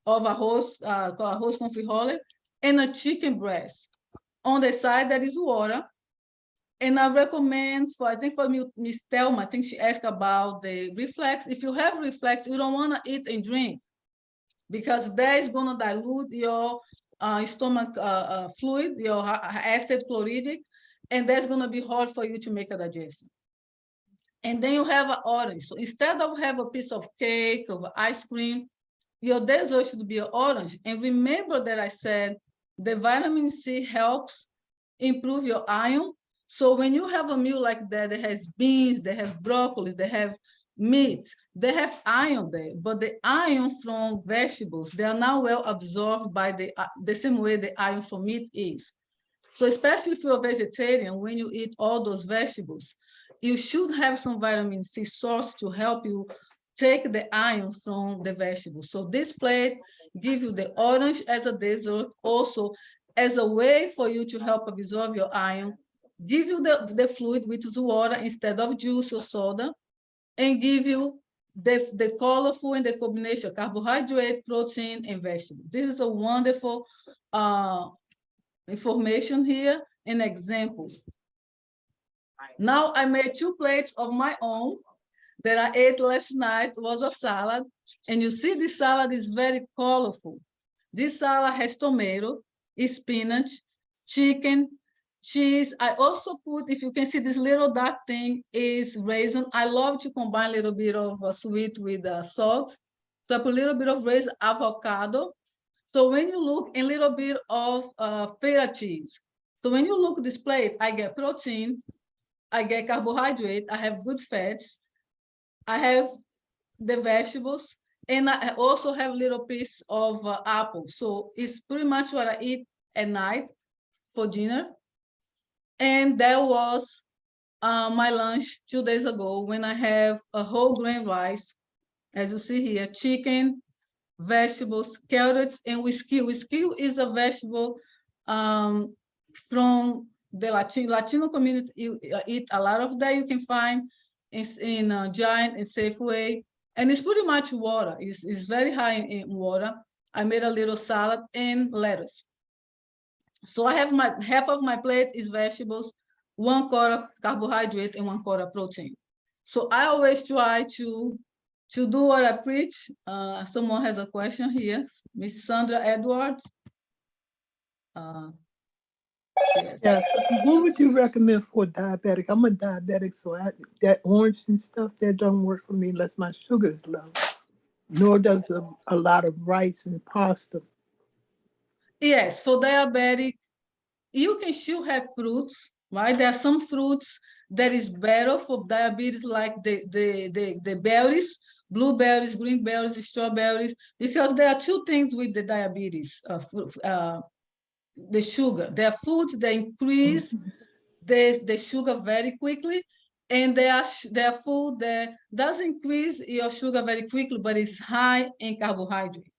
of arroz, arroz con frijoles, and a chicken breast. On the side, there is water. And I recommend for, I think for Miss Thelma, I think she asked about the reflex. If you have reflex, you don't want to eat and drink because that is going to dilute your stomach fluid, your acid chlorhydric, and that's going to be hard for you to make a digestion. And then you have an orange. So instead of have a piece of cake or ice cream, your dessert should be an orange. And remember that I said the vitamin C helps improve your iron. So when you have a meal like that, that has beans, they have broccoli, they have meat, they have iron there, but the iron from vegetables, they are not well absorbed by the same way the iron from meat is. So especially if you're a vegetarian, when you eat all those vegetables, you should have some vitamin C source to help you take the iron from the vegetables. So this plate gives you the orange as a dessert, also as a way for you to help absorb your iron, give you the fluid, which is water instead of juice or soda, and give you the colorful and the combination, carbohydrate, protein, and vegetable. This is a wonderful information here, an example. Now I made 2 plates of my own that I ate last night. Was a salad. And you see this salad is very colorful. This salad has tomato, spinach, chicken, cheese. I also put, if you can see this little dark thing is raisin. I love to combine a little bit of sweet with salt. So I put a little bit of raisin, avocado. So when you look, a little bit of feta cheese. So when you look at this plate, I get protein, I get carbohydrate, I have good fats, I have the vegetables, and I also have a little piece of apple. So it's pretty much what I eat at night for dinner. And that was my lunch 2 days ago when I have a whole grain rice, as you see here, chicken, vegetables, carrots, and whiskey. Whiskey is a vegetable from the Latino community. You eat a lot of that. You can find in Giant and Safeway, and it's pretty much water. It's very high in water. I made a little salad and lettuce. So I have my half of my plate is vegetables, 1/4 carbohydrate, and 1/4 protein. So I always try to do what I preach. Someone has a question here. Miss Sandra Edwards. Yes. What would you recommend for diabetic? I'm a diabetic, so that orange and stuff that don't work for me unless my sugar is low. Nor does a lot of rice and pasta. Yes, for diabetic, you can still have fruits, right? There are some fruits that is better for diabetes, like the berries, blueberries, green berries, strawberries, because there are two things with the diabetes, the sugar. There are foods that increase the sugar very quickly, and there are food that does increase your sugar very quickly, but it's high in carbohydrate.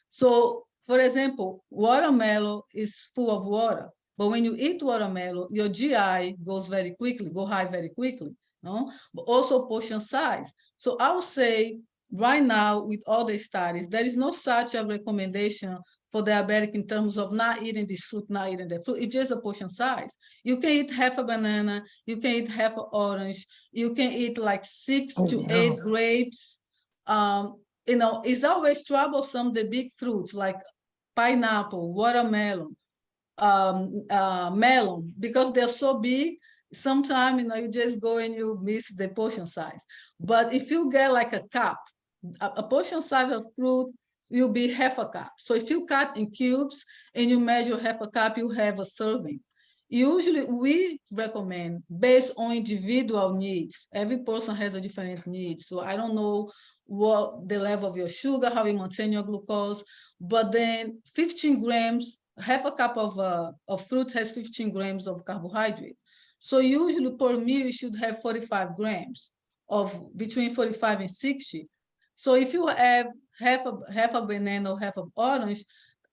So, for example, watermelon is full of water, but when you eat watermelon, your GI goes very quickly, go high very quickly, no? But also portion size. So I would say right now, with all the studies, there is no such a recommendation for diabetic in terms of not eating this fruit, not eating that fruit. It's just a portion size. You can eat half a banana, you can eat half an orange, you can eat like 6 to 8 grapes. You know, it's always troublesome, the big fruits like pineapple, watermelon, melon, because they're so big. Sometimes, you know, you just go and you miss the portion size. But if you get like a cup, a portion size of fruit will be half a cup. So if you cut in cubes and you measure half a cup, you have a serving. Usually we recommend based on individual needs. Every person has a different needs. So I don't know what the level of your sugar, how you maintain your glucose, but then 15 grams, half a cup of fruit has 15 grams of carbohydrate. So usually per meal, you should have 45 grams of between 45 and 60. So if you have half a banana or half of orange,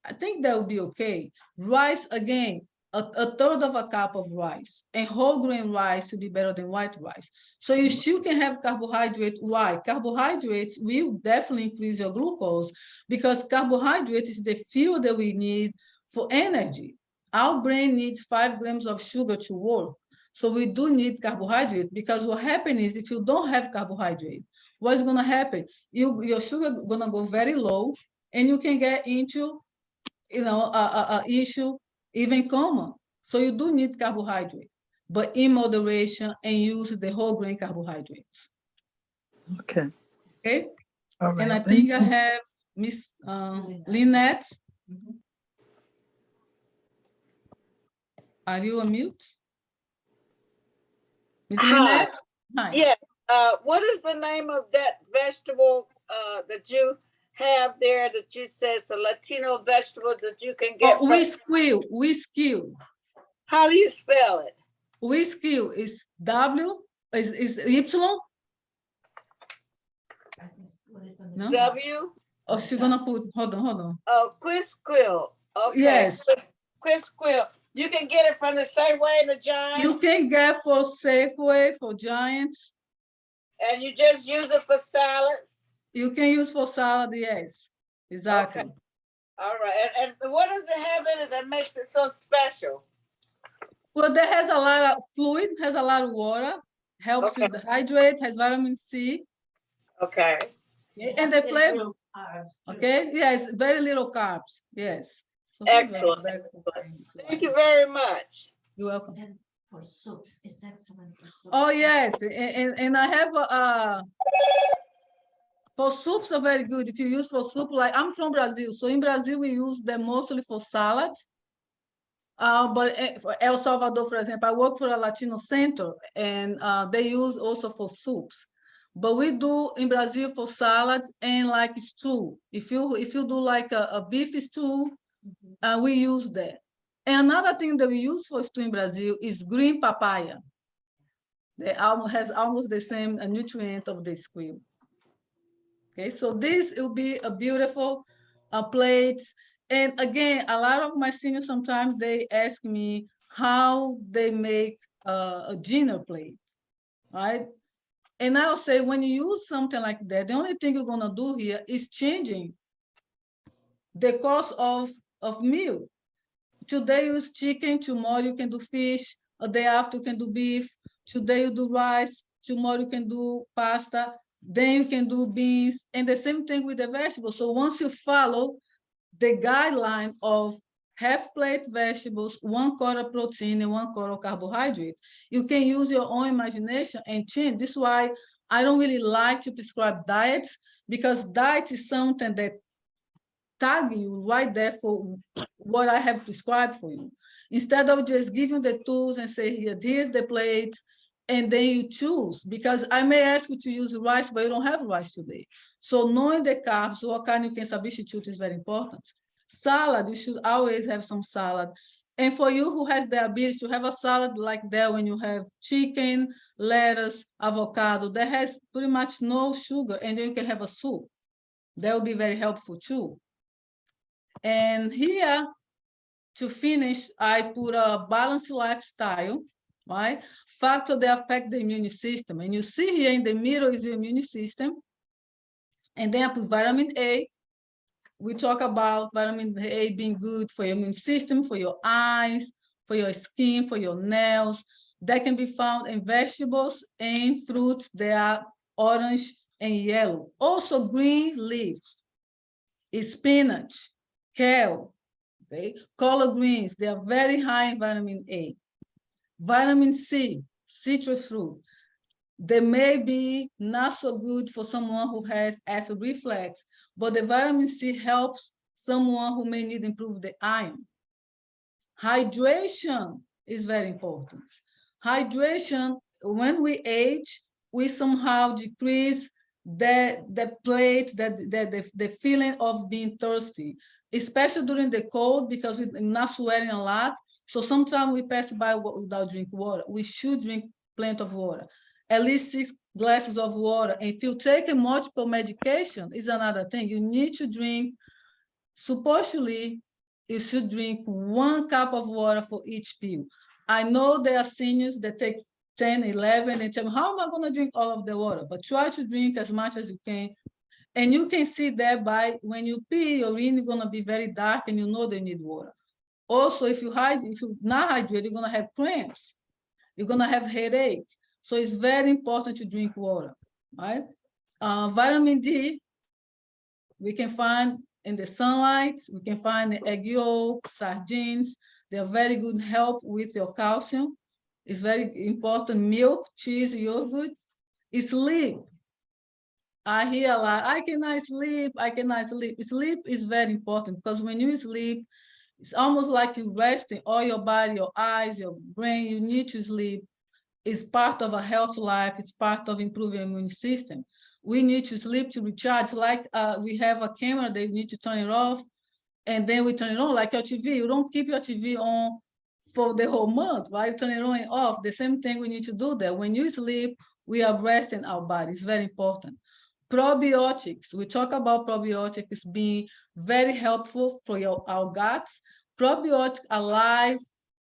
I think that would be okay. Rice, again, a third of a cup of rice, and whole grain rice to be better than white rice. So you still can have carbohydrate. Why? Carbohydrates will definitely increase your glucose because carbohydrate is the fuel that we need for energy. Our brain needs 5 grams of sugar to work. So we do need carbohydrate because what happens is if you don't have carbohydrate, what's going to happen? Your sugar going to go very low and you can get into, you know, a issue, even coma. So you do need carbohydrate, but in moderation and use the whole grain carbohydrates. Okay. Okay. All right. And I think I have Miss Lynette. Are you on mute? Miss Lynette? Hi. Yeah. What is the name of that vegetable that you have there that you say it's a Latino vegetable that you can get? Whiskey. How do you spell it? Whiskey is W, is Y. No? W? Oh, she's gonna put, hold on. Oh, Quisquil. Okay. Yes. Quisquil. You can get it from the Safeway and the Giant? You can get for Safeway, for Giants. And you just use it for salads? You can use for salad, yes. Exactly. Okay. All right. And what does it have in it that makes it so special? Well, that has a lot of fluid, has a lot of water, helps you hydrate, has vitamin C. Okay. And the flavor. Okay. Yes, very little carbs. Yes. So excellent. Thank you very much. You're welcome. Then for soups, it's excellent. For soups. Oh yes, and I have for soups are very good. If you use for soup, like I'm from Brazil, so in Brazil we use them mostly for salad. But for El Salvador, for example, I work for a Latino center, and they use also for soups. But we do in Brazil for salads and like stew. If you do like a beef stew, we use that. And another thing that we use for stew in Brazil is green papaya. It has almost the same nutrient of the squid. Okay, so this will be a beautiful plate. And again, a lot of my seniors sometimes they ask me how they make a dinner plate, right? And I'll say when you use something like that, the only thing you're gonna do here is changing the cost of meal. Today you use chicken, tomorrow you can do fish, a day after you can do beef, today you do rice, tomorrow you can do pasta, then you can do beans, and the same thing with the vegetables. So once you follow the guideline of half plate vegetables, 1/4 protein, and 1/4 carbohydrate. You can use your own imagination and change. This is why I don't really like to prescribe diets, because diet is something that tag you right there for what I have prescribed for you. Instead of just giving the tools and say, here's the plates, and then you choose, because I may ask you to use rice, but you don't have rice today. So knowing the carbs, what kind you can substitute is very important. Salad, you should always have some salad. And for you who has the ability to have a salad like that, when you have chicken, lettuce, avocado, that has pretty much no sugar, and then you can have a soup. That will be very helpful too. And here, to finish, I put a balanced lifestyle, right? Factors that affect the immune system. And you see here in the middle is your immune system. And then I put vitamin A. We talk about vitamin A being good for your immune system, for your eyes, for your skin, for your nails. That can be found in vegetables and fruits that are orange and yellow. Also green leaves, spinach, kale, okay? Collard greens, they are very high in vitamin A. Vitamin C, citrus fruit. They may be not so good for someone who has acid reflux, but the vitamin C helps someone who may need to improve the iron. Hydration is very important. Hydration, when we age, we somehow decrease the feeling of being thirsty, especially during the cold, because we're not sweating a lot. So sometimes we pass by without drinking water. We should drink plenty of water, at least 6 glasses of water. And if you take a multiple medication, is another thing. You need to drink, supposedly, you should drink 1 cup of water for each pill. I know there are seniors that take 10, 11, and tell me, how am I going to drink all of the water? But try to drink as much as you can. And you can see that by when you pee, your urine is going to be very dark, and you know they need water. Also, if you're not hydrated, you're going to have cramps. You're going to have headache. So it's very important to drink water, right? Vitamin D, we can find in the sunlight. We can find the egg yolk, sardines. They're very good help with your calcium. It's very important. Milk, cheese, yogurt. Sleep. I hear a lot, I cannot sleep, I cannot sleep. Sleep is very important, because when you sleep, it's almost like you're resting all your body, your eyes, your brain. You need to sleep. It's part of a healthy life. It's part of improving immune system. We need to sleep to recharge. Like we have a camera, they need to turn it off, and then we turn it on, like your TV. You don't keep your TV on for the whole month, right? You turn it on and off. The same thing we need to do there. When you sleep, we are resting our body. It's very important. Probiotics, we talk about probiotics being very helpful for our guts. Probiotics are live,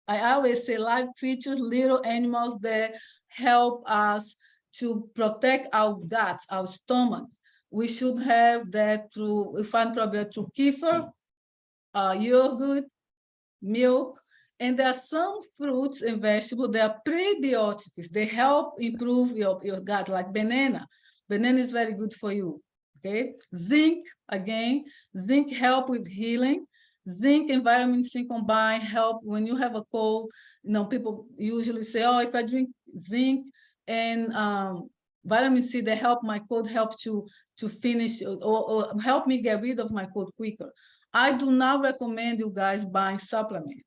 I always say live creatures, little animals that help us to protect our guts, our stomach. We should have that through, we find probiotics through kefir, yogurt, milk, and there are some fruits and vegetables that are prebiotics. They help improve your gut, like banana. Banana is very good for you, okay? Zinc, again, zinc help with healing. Zinc and vitamin C combined help when you have a cold. You know, people usually say, oh, if I drink zinc and vitamin C, they help my cold, help to finish or help me get rid of my cold quicker. I do not recommend you guys buying supplements.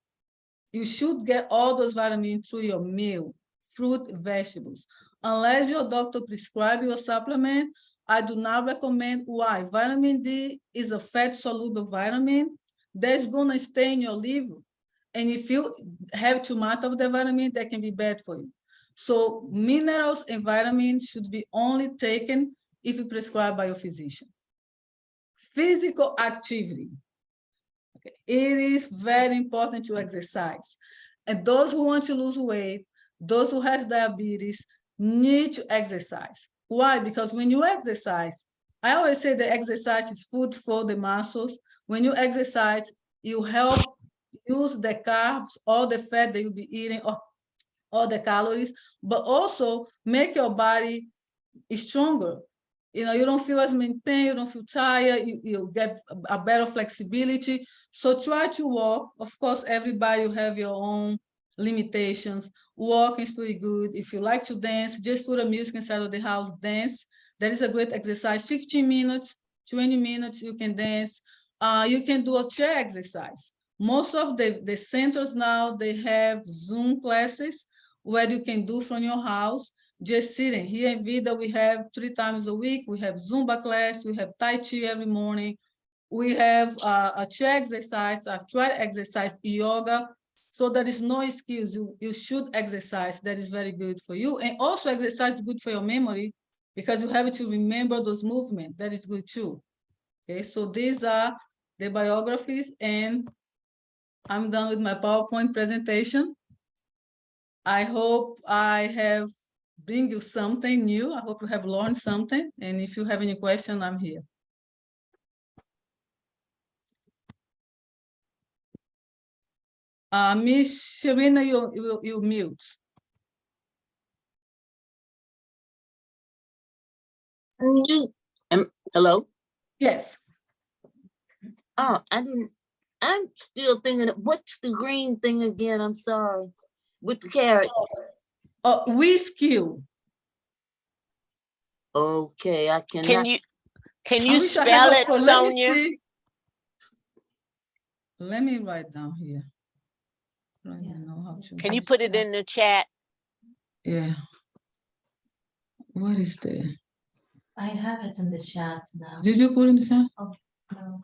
You should get all those vitamins through your meal, fruit, vegetables. Unless your doctor prescribes you a supplement, I do not recommend. Why? Vitamin D is a fat-soluble vitamin that's going to stay in your liver. And if you have too much of the vitamin, that can be bad for you. So minerals and vitamins should be only taken if you prescribed by your physician. Physical activity. Okay. It is very important to exercise. And those who want to lose weight, those who have diabetes, need to exercise. Why? Because when you exercise, I always say the exercise is food for the muscles. When you exercise, you help use the carbs, all the fat that you'll be eating, all the calories, but also make your body stronger. You know, you don't feel as much pain, you don't feel tired, you get a better flexibility. So try to walk. Of course, everybody will have your own limitations. Walking is pretty good. If you like to dance, just put a music inside of the house, dance. That is a great exercise. 15 minutes, 20 minutes, you can dance. You can do a chair exercise. Most of the centers now, they have Zoom classes where you can do from your house, just sitting. Here in Vida, we have 3 times a week. We have Zumba class, we have Tai Chi every morning. We have a chair exercise, I've tried exercise, yoga. So there is no excuse. You should exercise. That is very good for you. And also exercise is good for your memory because you have to remember those movements. That is good too. Okay, so these are the biographies, and I'm done with my PowerPoint presentation. I hope I have bring you something new. I hope you have learned something. And if you have any question, I'm here. Miss Sharina, you mute. Hello? Yes. Oh, I'm still thinking, what's the green thing again? I'm sorry. With the carrots. Whiskey. Okay, I cannot. Can you spell it, Sonia? Let me write down here. I don't know how to. Can you put it in the chat? Yeah. What is that? I have it in the chat now. Did you put in the chat? Oh, no.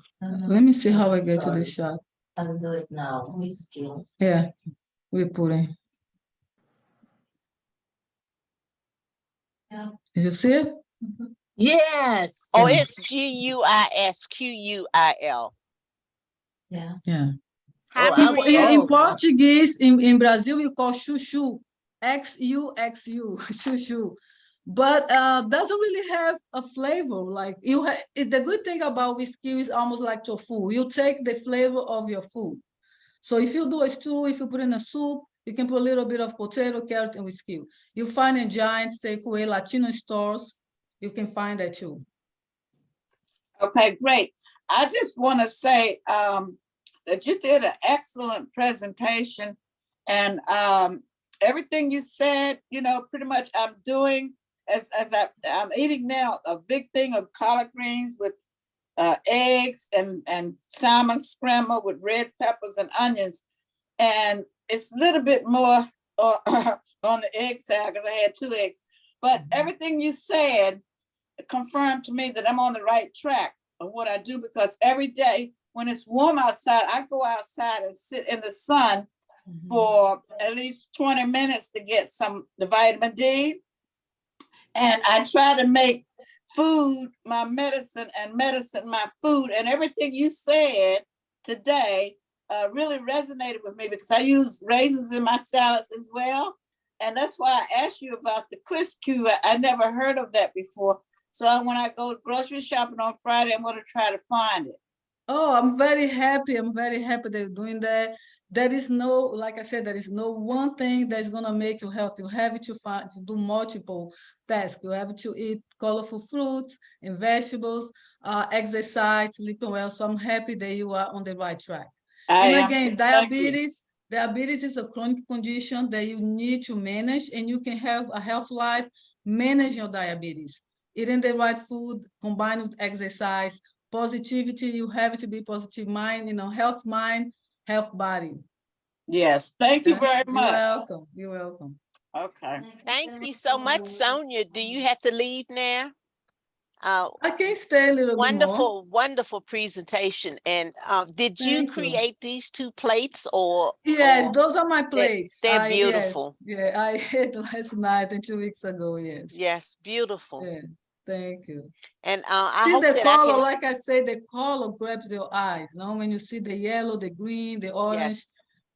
Let me see how I get to the chat. I'll do it now. Whiskey. Yeah, we put in. Yeah. Did you see it? Yes. Oh, it's GUISQUIL. Yeah. Yeah. In Portuguese, in Brazil, we call chuchu, XUXU, chuchu. But doesn't really have a flavor. Like the good thing about whiskey is almost like tofu. You take the flavor of your food. So if you do a stew, if you put in a soup, you can put a little bit of potato, carrot, and whiskey. You find in Giant, Safeway, Latino stores, you can find that too. Okay, great. I just want to say that you did an excellent presentation, and everything you said, pretty much I'm doing as I'm eating now a big thing of collard greens with eggs and salmon scrambled with red peppers and onions, and it's a little bit more on the egg side because I had 2 eggs, but everything you said confirmed to me that I'm on the right track of what I do, because every day when it's warm outside, I go outside and sit in the sun for at least 20 minutes to get the vitamin D. And I try to make food my medicine and medicine my food. And everything you said today really resonated with me, because I use raisins in my salads as well. And that's why I asked you about the Quisque. I never heard of that before. So when I go grocery shopping on Friday, I'm going to try to find it. Oh, I'm very happy. I'm very happy they're doing that. There is no, like I said, there is no one thing that's going to make you healthy. You have to do multiple tasks. You have to eat colorful fruits and vegetables, exercise, sleeping well. So I'm happy that you are on the right track. And again, diabetes is a chronic condition that you need to manage, and you can have a healthy life, manage your diabetes. Eating the right food combined with exercise, positivity, you have to be positive mind, health mind, health body. Yes, thank you very much. You're welcome. You're welcome. Okay. Thank you so much, Sonia. Do you have to leave now? I can stay a little bit more. Wonderful presentation. And did you create these 2 plates or? Yes, those are my plates. They're beautiful. Yes, yeah, I ate last night and 2 weeks ago. Yes. Yes, beautiful. Yeah, thank you. And I see hope the that color, like I say, the color grabs your eyes. When you see the yellow, the green, the orange.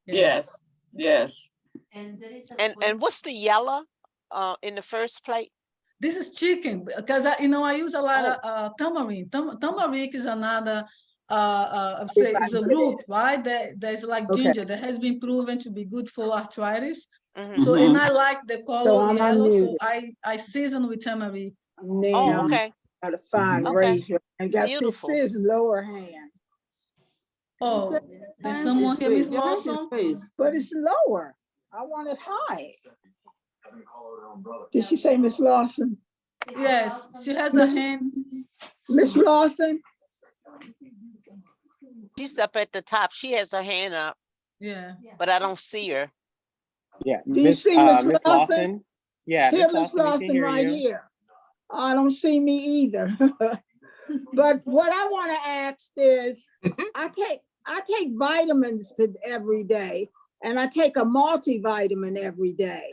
Yes. And what's the yellow in the first plate? This is chicken, because I use a lot of tamarind. Tamarind is another is a root, right? That's like ginger that has been proven to be good for arthritis. So, and I like the color yellow, so I season with tamarind. Now, okay. Got to find Rachel. And got Beautiful. his lower hand. Oh, there's Hands someone is here, Miss raised. Your hand is Blossom? raised, but it's lower. I want it high. Did she say Miss Lawson? Yes, she has a hand. Miss Lawson? She's up at the top. She has her hand up, Yeah. but I don't see her. Yeah, Do you see Miss Miss Lawson? Lawson? Yeah, Here, Miss Miss Lawson, we can Lawson hear right you. here. I don't see me either. But what I want to ask is, I take vitamins every day, and I take a multivitamin every day.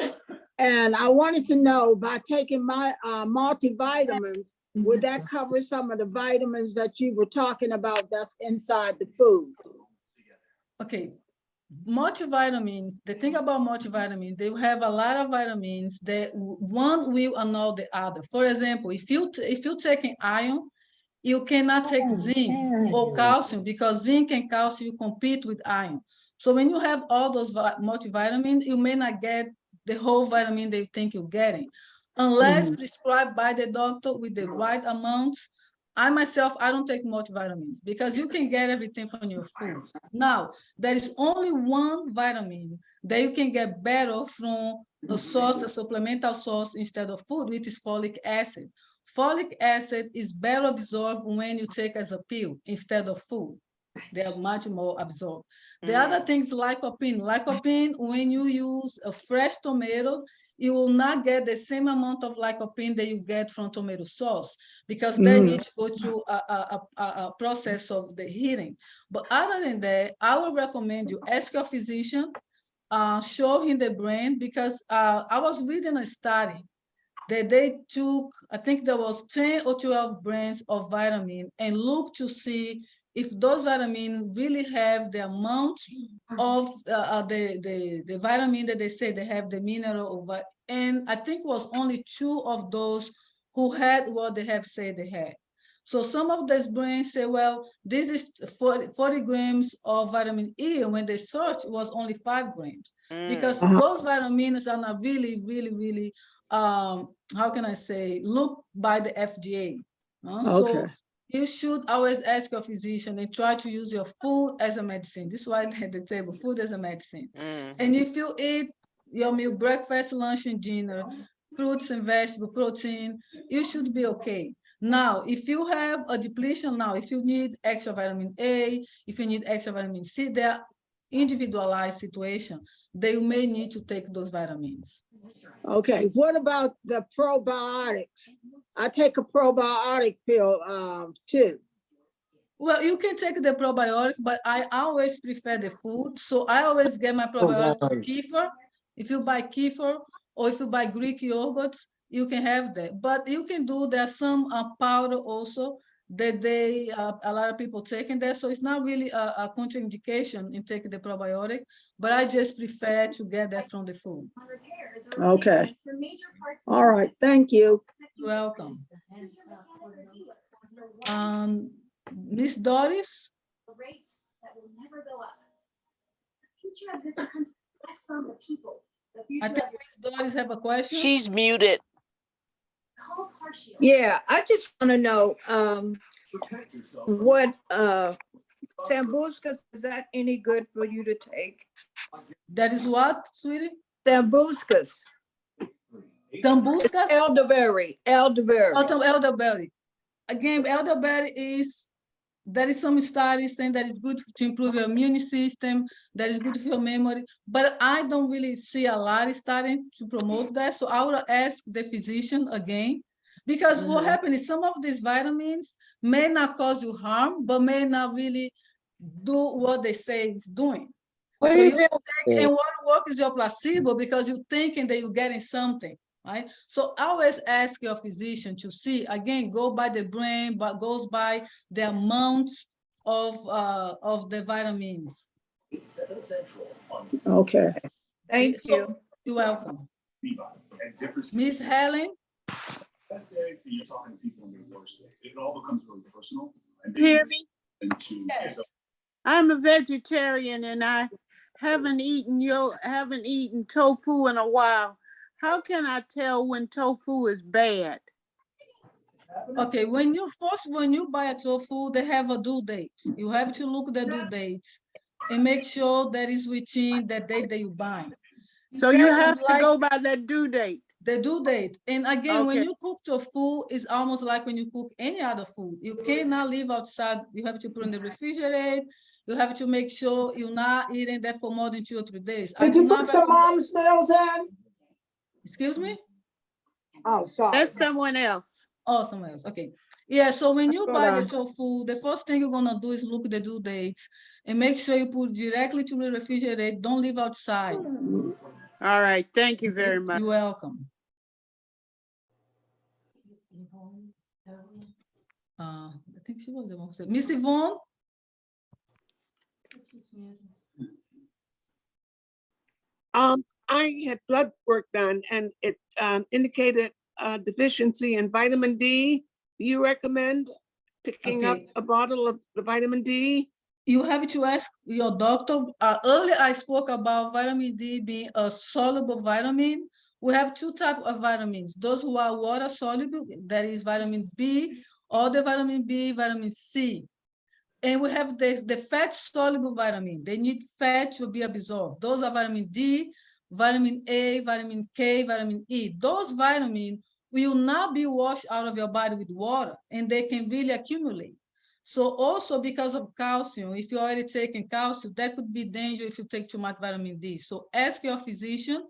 And I wanted to know, by taking my multivitamins, would that cover some of the vitamins that you were talking about that's inside the food? Okay, multivitamins, the thing about multivitamins, they have a lot of vitamins that one will annul the other. For example, if you're taking iron, you cannot take zinc or calcium, because zinc and calcium compete with iron. So when you have all those multivitamins, you may not get the whole vitamin that you think you're getting, unless prescribed by the doctor with the right amounts. I myself, I don't take multivitamins because you can get everything from your food. Now, there is only one vitamin that you can get better from a source, a supplemental source instead of food, which is folic acid. Folic acid is better absorbed when you take as a pill instead of food. They are much more absorbed. The other thing is lycopene. Lycopene, when you use a fresh tomato, you will not get the same amount of lycopene that you get from tomato sauce, because they need to go through a process of the heating. But other than that, I would recommend you ask your physician, show him the brand, because I was reading a study that they took, I think there was 10 or 12 brands of vitamin, and look to see if those vitamins really have the amount of the vitamin that they say they have, the mineral of, and I think it was only 2 of those who had what they have said they had. So some of these brands say, well, this is 40 grams of vitamin E, and when they search, it was only 5 grams. Because those vitamins are not really, how can I say, looked by the FDA. So you should always ask your physician and try to use your food as a medicine. This is why at the table, food as a medicine. And if you eat your meal, breakfast, lunch, and dinner, fruits and vegetable protein, you should be okay. Now, if you have a depletion now, if you need extra vitamin A, if you need extra vitamin C, there are individualized situations. They may need to take those vitamins. Okay, what about the probiotics? I take a probiotic pill too. Well, you can take the probiotic, but I always prefer the food. So I always get my probiotic from kefir. If you buy kefir or if you buy Greek yogurt, you can have that. But you can do, there's some powder also that they, a lot of people taking that. So it's not really a contraindication in taking the probiotic, but I just prefer to get that from the food. Okay. All right, thank you. You're welcome. Miss Doris? I think Miss Doris have a question. She's muted. Yeah, I just want to know what Sambucus, is that any good for you to take? That is what, sweetie? Sambucus. Sambucus? Elderberry. Elderberry. Oh, elderberry. Again, elderberry is, there is some studies saying that it's good to improve your immune system, that is good for your memory, but I don't really see a lot of study to promote that. So I would ask the physician again, because what happens is some of these vitamins may not cause you harm, but may not really do what they say it's doing. What So is you it? take, and what works is your placebo, because you're thinking that you're getting something. Right? So always ask your physician to see, again, go by the brain, but goes by the amount of the vitamins. Okay. Thank you. You're welcome. Miss Helen? Best day, you're talking to people on your worst day. It all becomes really personal. Hear me? Yes. I'm a vegetarian and I haven't eaten tofu in a while. How can I tell when tofu is bad? Okay, when you buy a tofu, they have a due date. You have to look at the due date and make sure that is within the date that you buy. So you have to go by that due date. The due date. And again, when Okay. you cook tofu, it's almost like when you cook any other food. You cannot leave outside. You have to put in the refrigerator. You have to make sure you're not eating that for more than 2 or 3 days. Did you put some mom smells in? Excuse me? Oh, sorry. That's someone else. Oh, someone else. Okay. Yeah, so when you buy the on. tofu, the first thing you're gonna do is look at the due dates and make sure you put directly to the refrigerator. Don't leave outside. All right. Thank you very much. You're welcome. I think she was the one who said, Miss Yvonne? I had blood work done and it indicated a deficiency in vitamin D. Do you recommend picking up a bottle of the vitamin D? You have to ask your doctor. Earlier, I spoke about vitamin D being a soluble vitamin. We have 2 types of vitamins. Those who are water soluble, that is vitamin B, or the vitamin B, vitamin C. And we have the fat soluble vitamin. They need fat to be absorbed. Those are vitamin D, vitamin A, vitamin K, vitamin E. Those vitamins will not be washed out of your body with water, and they can really accumulate. So also because of calcium, if you're already taking calcium, that could be dangerous if you take too much vitamin D. So ask your physician.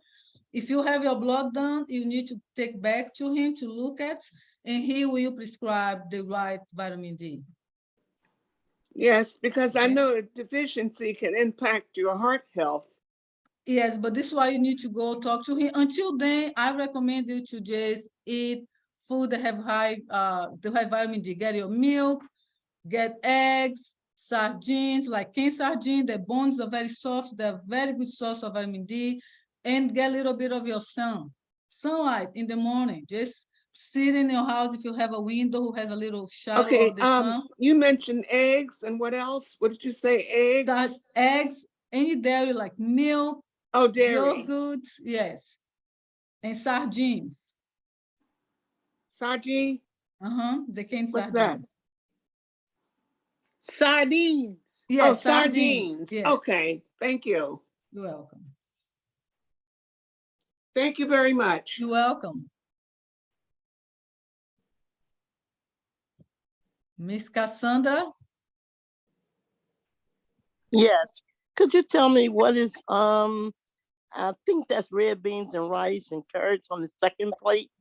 If you have your blood done, you need to take back to him to look at, and he will prescribe the right vitamin D. Yes, because I know a deficiency can impact your heart health. Yes, but this is why you need to go talk to him. Until then, I recommend you to just eat food that have high vitamin D. Get your milk, get eggs, sardines, like canned sardine. The bones are very soft. They're very good source of vitamin D. And get a little bit of your sunlight in the morning. Just sit in your house if you have a window who has a little shadow of the sun. You mentioned eggs and what else? What did you say? Eggs? Eggs, any dairy like milk. Oh, dairy. Yogurt, yes. And sardines. Sardine? The canned What's sardines. that? Sardines. Yes, oh, sardines. Yes. Okay, thank you. You're welcome. Thank you very much. You're welcome. Miss Cassandra? Yes. Could you tell me what is, I think that's red beans and rice and carrots on the second plate,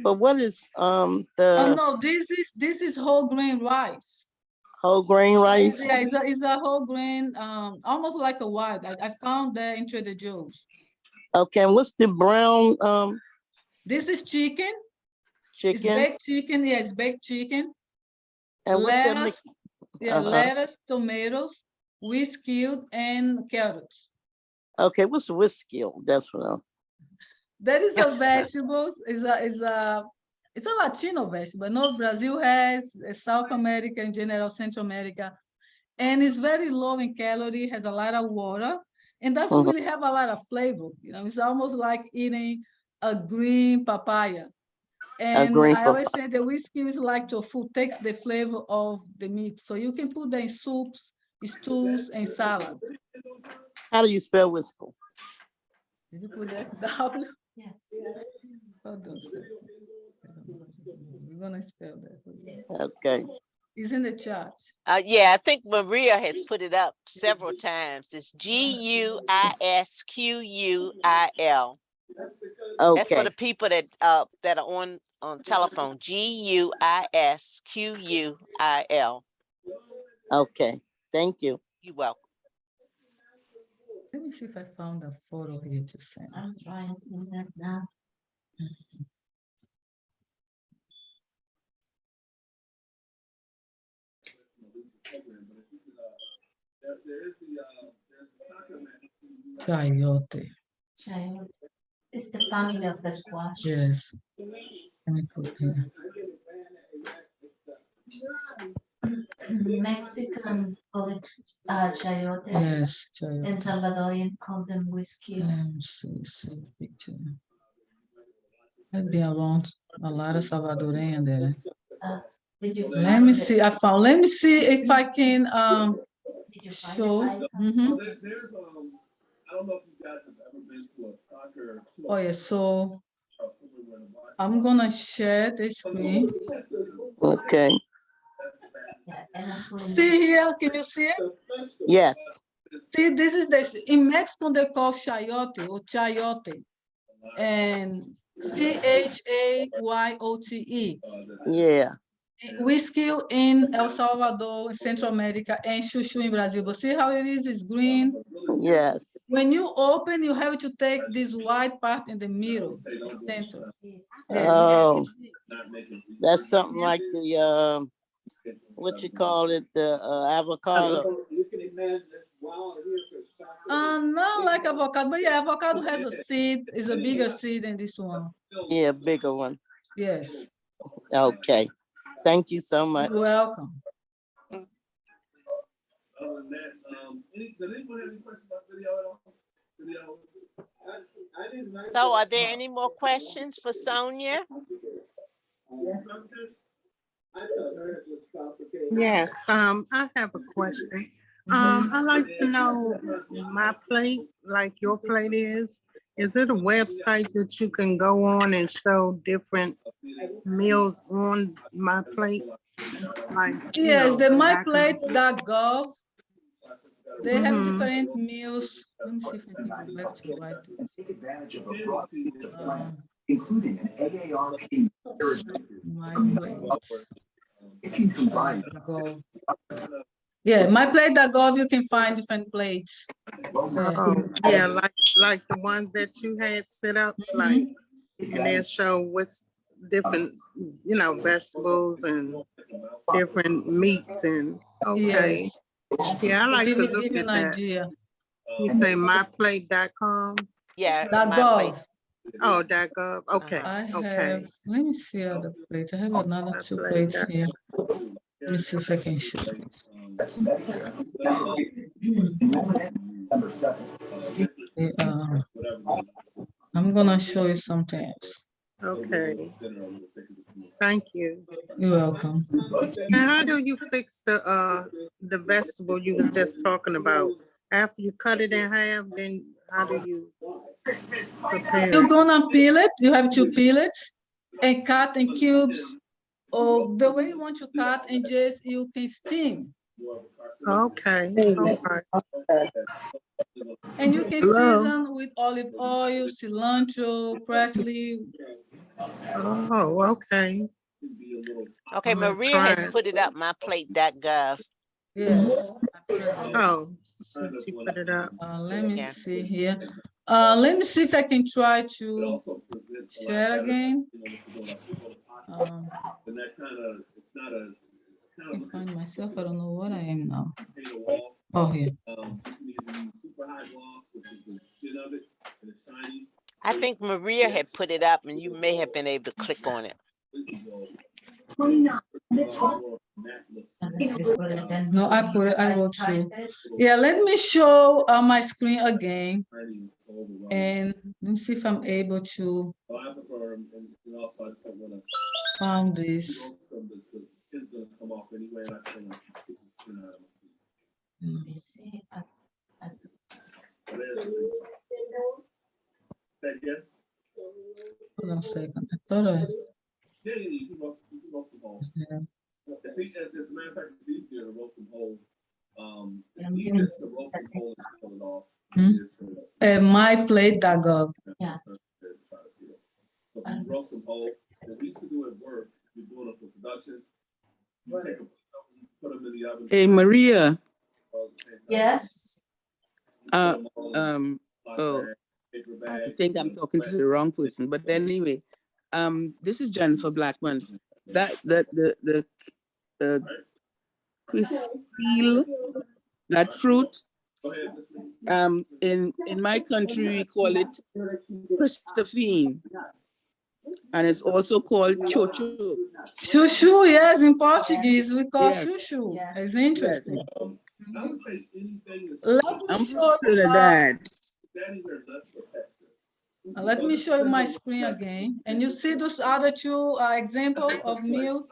but what is Oh no, this is whole grain rice. Whole grain rice? Yeah, it's a whole grain, almost like a white. I found that in Trader Joe's. Okay, and what's the brown? This is chicken. Chicken? It's baked chicken, yes, baked chicken. And what's that mix? Yeah, lettuce, tomatoes, whiskey, and carrots. Okay, what's whiskey? That's what I'm... That is a vegetable. It's a Latino vegetable. No, Brazil has, South America in general, Central America, and it's very low in calorie. Has a lot of water, and doesn't really have a lot of flavor. You know, it's almost like eating a green papaya. And I always say the whiskey is like tofu, takes the flavor of the meat, so you can put that in soups, stews, and salad. How do you spell whiskey? Did you put that down? Yes. Hold on a second. We're gonna spell that for you. Okay. It's in the chat. Yeah, I think Maria has put it up several times. It's Guisquil. Okay. That's for the people that are on telephone. Guisquil. Okay. Thank you. You're welcome. Let me see if I found a photo here to send. I'm trying to do that now. Chayote. Chayote. It's the family of the squash. Yes. Let me put here. Mexican call it chayote. Yes, chayote. And Salvadorian call them whiskey. See picture. I've been around a lot of Salvadoran there. Let me see. I found. Let me see if I can show. Mm-hmm. There's I don't know if you guys have ever been to a soccer. Oh yeah. So I'm gonna share the screen. Okay. See here. Can you see it? Yes. See, this is the in Mexico they call chayote or chayote, and CHAYOTE. Yeah. Whiskey in El Salvador, Central America, and chuchu in Brazil. But see how it is? It's green. Yes. When you open, you have to take this white part in the middle, the center. Oh, that's something like the what you call it, the avocado. Not like avocado, but yeah, avocado has a seed. It's a bigger seed than this one. Yeah, bigger one. Yes. Okay. Thank you so much. You're welcome. So are there any more questions for Sonia? Yes, I have a question. I'd like to know my plate, like your plate is it a website that you can go on and show different meals on my plate? Like, yes, the that I can- myplate.gov. They have different meals. Let me see if I can go back to white. Take advantage of a broad including an AARP. My plate. If you combine yeah, myplate.gov, you can find different plates. Oh, yeah, like the ones that you had set up, like, and they show what's different, vegetables and different meats and okay. Yes. Yeah, I like to Give look you at an that. idea. You say myplate.com? Yeah. .gov. Oh, .gov. Okay. I have, okay. let me see other plates. I have another two plates here. Let me see if I can show it. I'm gonna show you something else. Okay. Thank you. You're welcome. And how do you fix the vegetable you was just talking about? After you cut it in half, then how do you prepare You're it? gonna peel it. You have to peel it and cut in cubes, or the way you want to cut, and just you can steam. Okay. Okay. And you can season with olive oil, cilantro, parsley. Oh, okay. Okay, Maria has put it up, myplate.gov. Yes. Oh, so she put it up. Let me see here. Let me see if I can try to share again. I can find myself. I don't know what I am now. Oh, here. I think Maria had put it up and you may have been able to click on it. No, I wrote you. Yeah, let me show my screen again. And let me see if I'm able to find this. Hold on a second. I thought I. Yeah. As a matter of fact, it's easier to roast them whole. It's easier to roast them whole and pull it off. Myplate.gov. Yeah. So if you roast them whole, what we used to do at work, you're doing it for production. You take them, put them in the oven. Hey, Maria. Yes. Oh, I think I'm talking to the wrong person, but anyway, this is Jennifer Blackman. The Christeel, that fruit, in my country we call it Christophine, and it's also called chocho. Chuchu, yes, in Portuguese we call chuchu. It's interesting. Let me show you my screen again. And you see those other two examples of meals?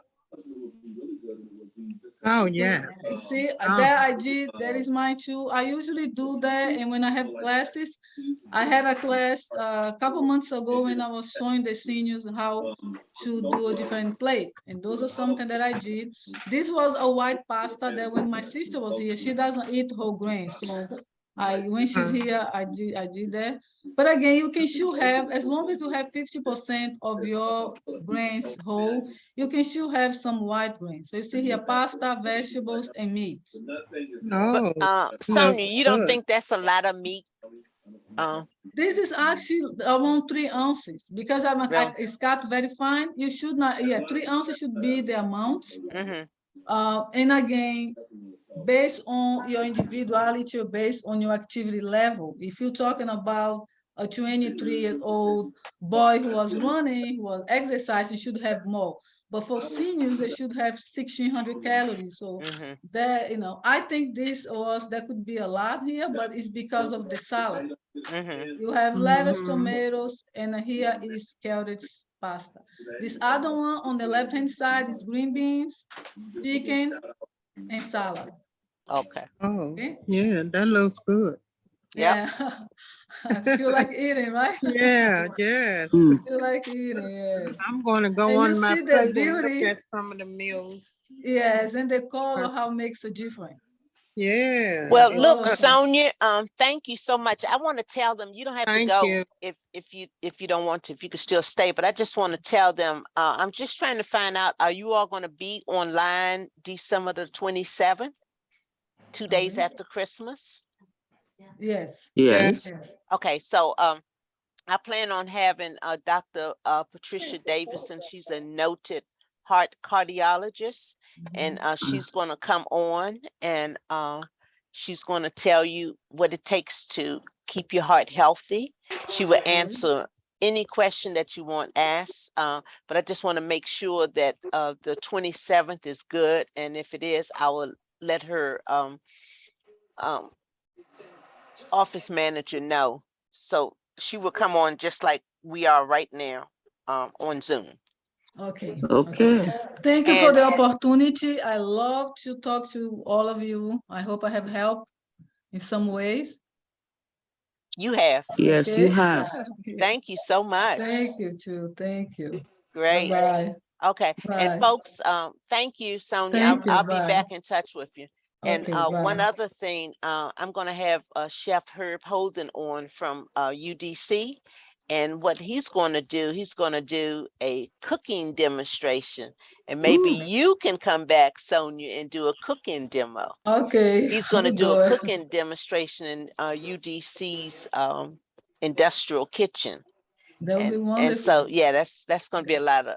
Oh, yeah. You see, Oh. that I did, that is mine too. I usually do that, and when I have classes, I had a class a couple months ago when I was showing the seniors how to do a different plate, and those are something that I did. This was a white pasta that when my sister was here, she doesn't eat whole grains, so when she's here, I did that. But again, you can still have, as long as you have 50% of your grains whole, you can still have some white grains. So you see here, pasta, vegetables, and meats. Oh, Sonia, you don't think that's a lot of meat? This is actually around 3 ounces because Really? it's cut very fine. You should not, 3 ounces should be the amount. And again, based on your individuality or based on your activity level, if you're talking about a 23-year-old boy who was running, who was exercising, should have more. But for seniors, they should have 1,600 calories. So that, I think that could be a lot here, but it's because of the salad. You have lettuce, tomatoes, and here is carrots pasta. This other one on the left-hand side is green beans, chicken, and salad. Okay. Oh, yeah, that looks good. Yeah. I feel like eating, right? Yeah, yes. I feel like eating, yes. I'm going to go And you on my see the plate and look beauty. at some of the meals. Yes, and the color, how makes a difference. Yeah. Well, look, Sonia, thank you so much. I want to tell them you don't have to Thank go you. if you don't want to, if you could still stay, but I just want to tell them I'm just trying to find out, are you all going to be online December the 27th, 2 days after Christmas? Yes. Yes. Okay, so I plan on having Dr. Patricia Davison. She's a noted heart cardiologist, and she's going to come on and she's going to tell you what it takes to keep your heart healthy. She will answer any question that you want asked, but I just want to make sure that the 27th is good, and if it is, I will let her office manager know. So she will come on just like we are right now on Zoom. Okay. Okay. Thank you for the opportunity. I love to talk to all of you. I hope I have helped in some ways. You have. Yes, you have. Thank you so much. Thank you too. Thank you. Great. Bye. Okay. Bye. And folks, thank you, Sonia. Thank you. I'll be Bye. back in touch with you. And Okay, one bye. other thing, I'm going to have Chef Herb Holden on from UDC. And what he's going to do a cooking demonstration. And maybe you can come back, Sonia, and do a cooking demo. Okay. He's going to let's do do a it. cooking demonstration in UDC's industrial kitchen. That would be And wonderful. so yeah, that's going to be a lot of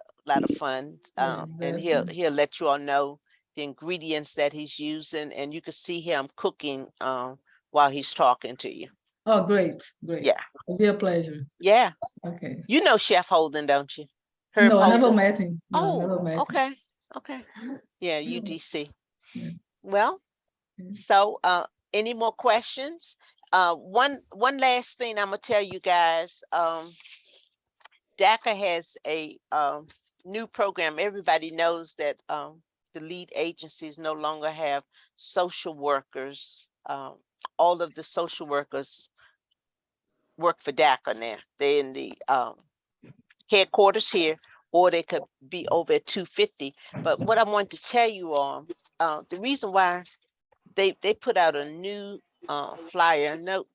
fun. Yes, And definitely. he'll let you all know the ingredients that he's using, and you can see him cooking while he's talking to you. Oh, great. Great. Yeah. It'll be a pleasure. Yeah. Okay. You know Chef Holden, don't you? Herb No, I never Holden? met him. No, I never Oh, met him. okay. Okay. Yeah, UDC. Yeah. Well, so any more questions? One last thing I'm gonna tell you guys. DACA has a new program. Everybody knows that the lead agencies no longer have social workers. All of the social workers work for DACA now. They're in the headquarters here, or they could be over at 250. But what I want to tell you all, the reason why they put out a new flyer. No,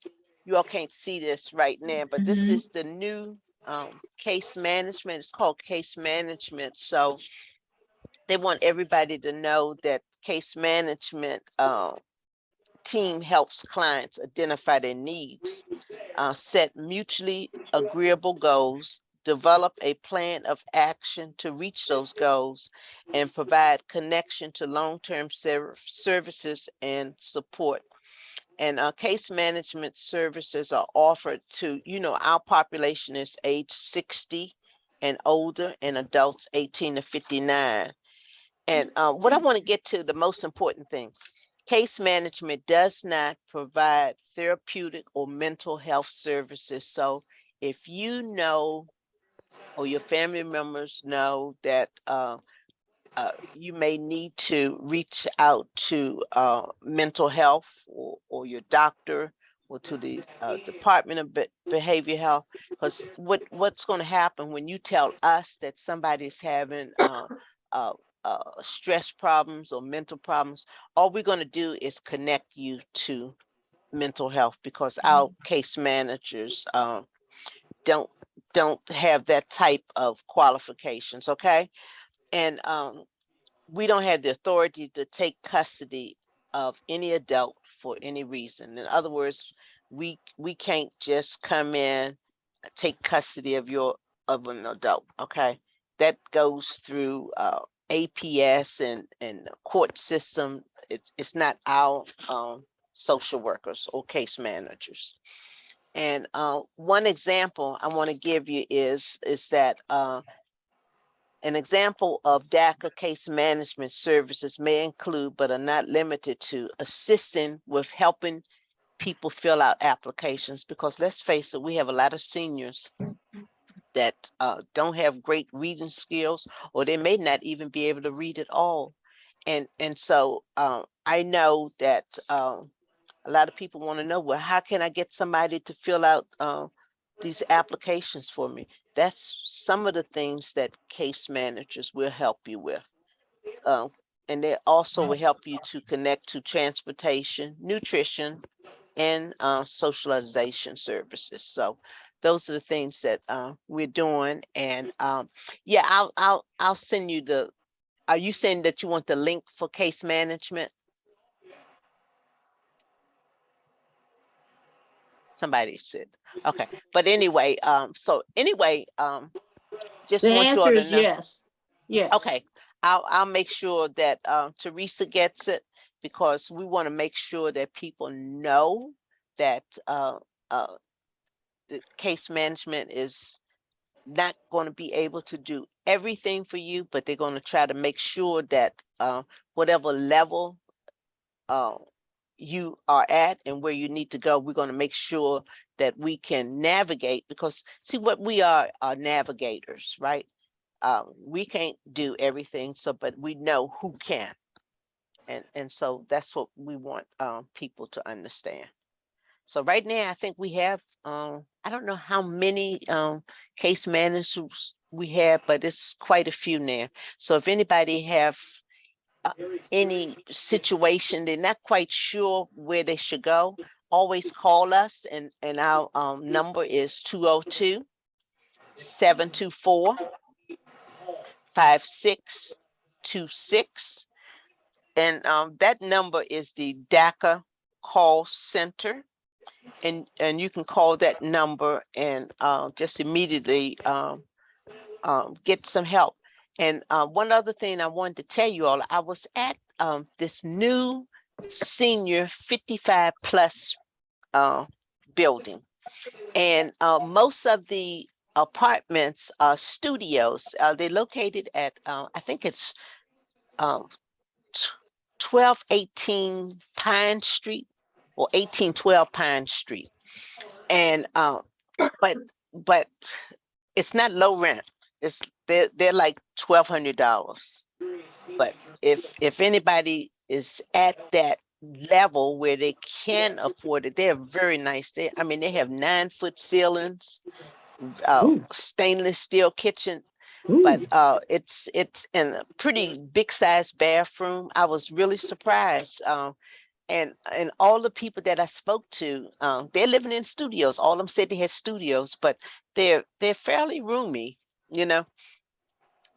you all can't see this right now, but this is the new case management. It's called case management. So they want everybody to know that case management team helps clients identify their needs, set mutually agreeable goals, develop a plan of action to reach those goals, and provide connection to long-term services and support. And case management services are offered to, our population is age 60 and older, and adults 18 to 59. And what I want to get to, the most important thing, case management does not provide therapeutic or mental health services. So if you know, or your family members know that you may need to reach out to mental health or your doctor or to the Department of Behavioral Health, because what's going to happen when you tell us that somebody's having stress problems or mental problems, all we're going to do is connect you to mental health, because our case managers don't have that type of qualifications, okay? And we don't have the authority to take custody of any adult for any reason. In other words, we can't just come in, take custody of an adult, okay? That goes through APS and the court system. It's not our social workers or case managers. And one example I want to give you is that an example of DACA case management services may include, but are not limited to, assisting with helping people fill out applications, because let's face it, we have a lot of seniors that don't have great reading skills, or they may not even be able to read at all. And so I know that a lot of people want to know, well, how can I get somebody to fill out these applications for me? That's some of the things that case managers will help you with. And they also will help you to connect to transportation, nutrition, and socialization services. So those are the things that we're doing. And yeah, I'll send you the, are you saying that you want the link for case management? Somebody said, okay. But anyway, so anyway, just The want you all answer to is know. yes. Yes. Okay, I'll make sure that Teresa gets it, because we want to make sure that people know that the case management is not going to be able to do everything for you, but they're going to try to make sure that whatever level you are at and where you need to go, we're going to make sure that we can navigate, because see, what we are navigators, right? We can't do everything, so but we know who can, and so that's what we want people to understand. So right now, I think we have I don't know how many case managers we have, but it's quite a few now. So if anybody have any situation they're not quite sure where they should go, always call us, and our number is 202-724-5626, and that number is the DACA call center, and you can call that number and just immediately get some help. And one other thing I wanted to tell you all, I was at this new senior 55 plus building, and most of the apartments are studios. They're located at I think it's 1218 Pine Street or 1812 Pine Street, and but it's not low rent. It's they're like $1,200. But if anybody is at that level where they can afford it, they're very nice. I mean, they have 9-foot ceilings, stainless steel kitchen, but it's in a pretty big size bathroom. I was really surprised. And all the people that I spoke to, they're living in studios. All of them said they had studios, but they're fairly roomy, you know.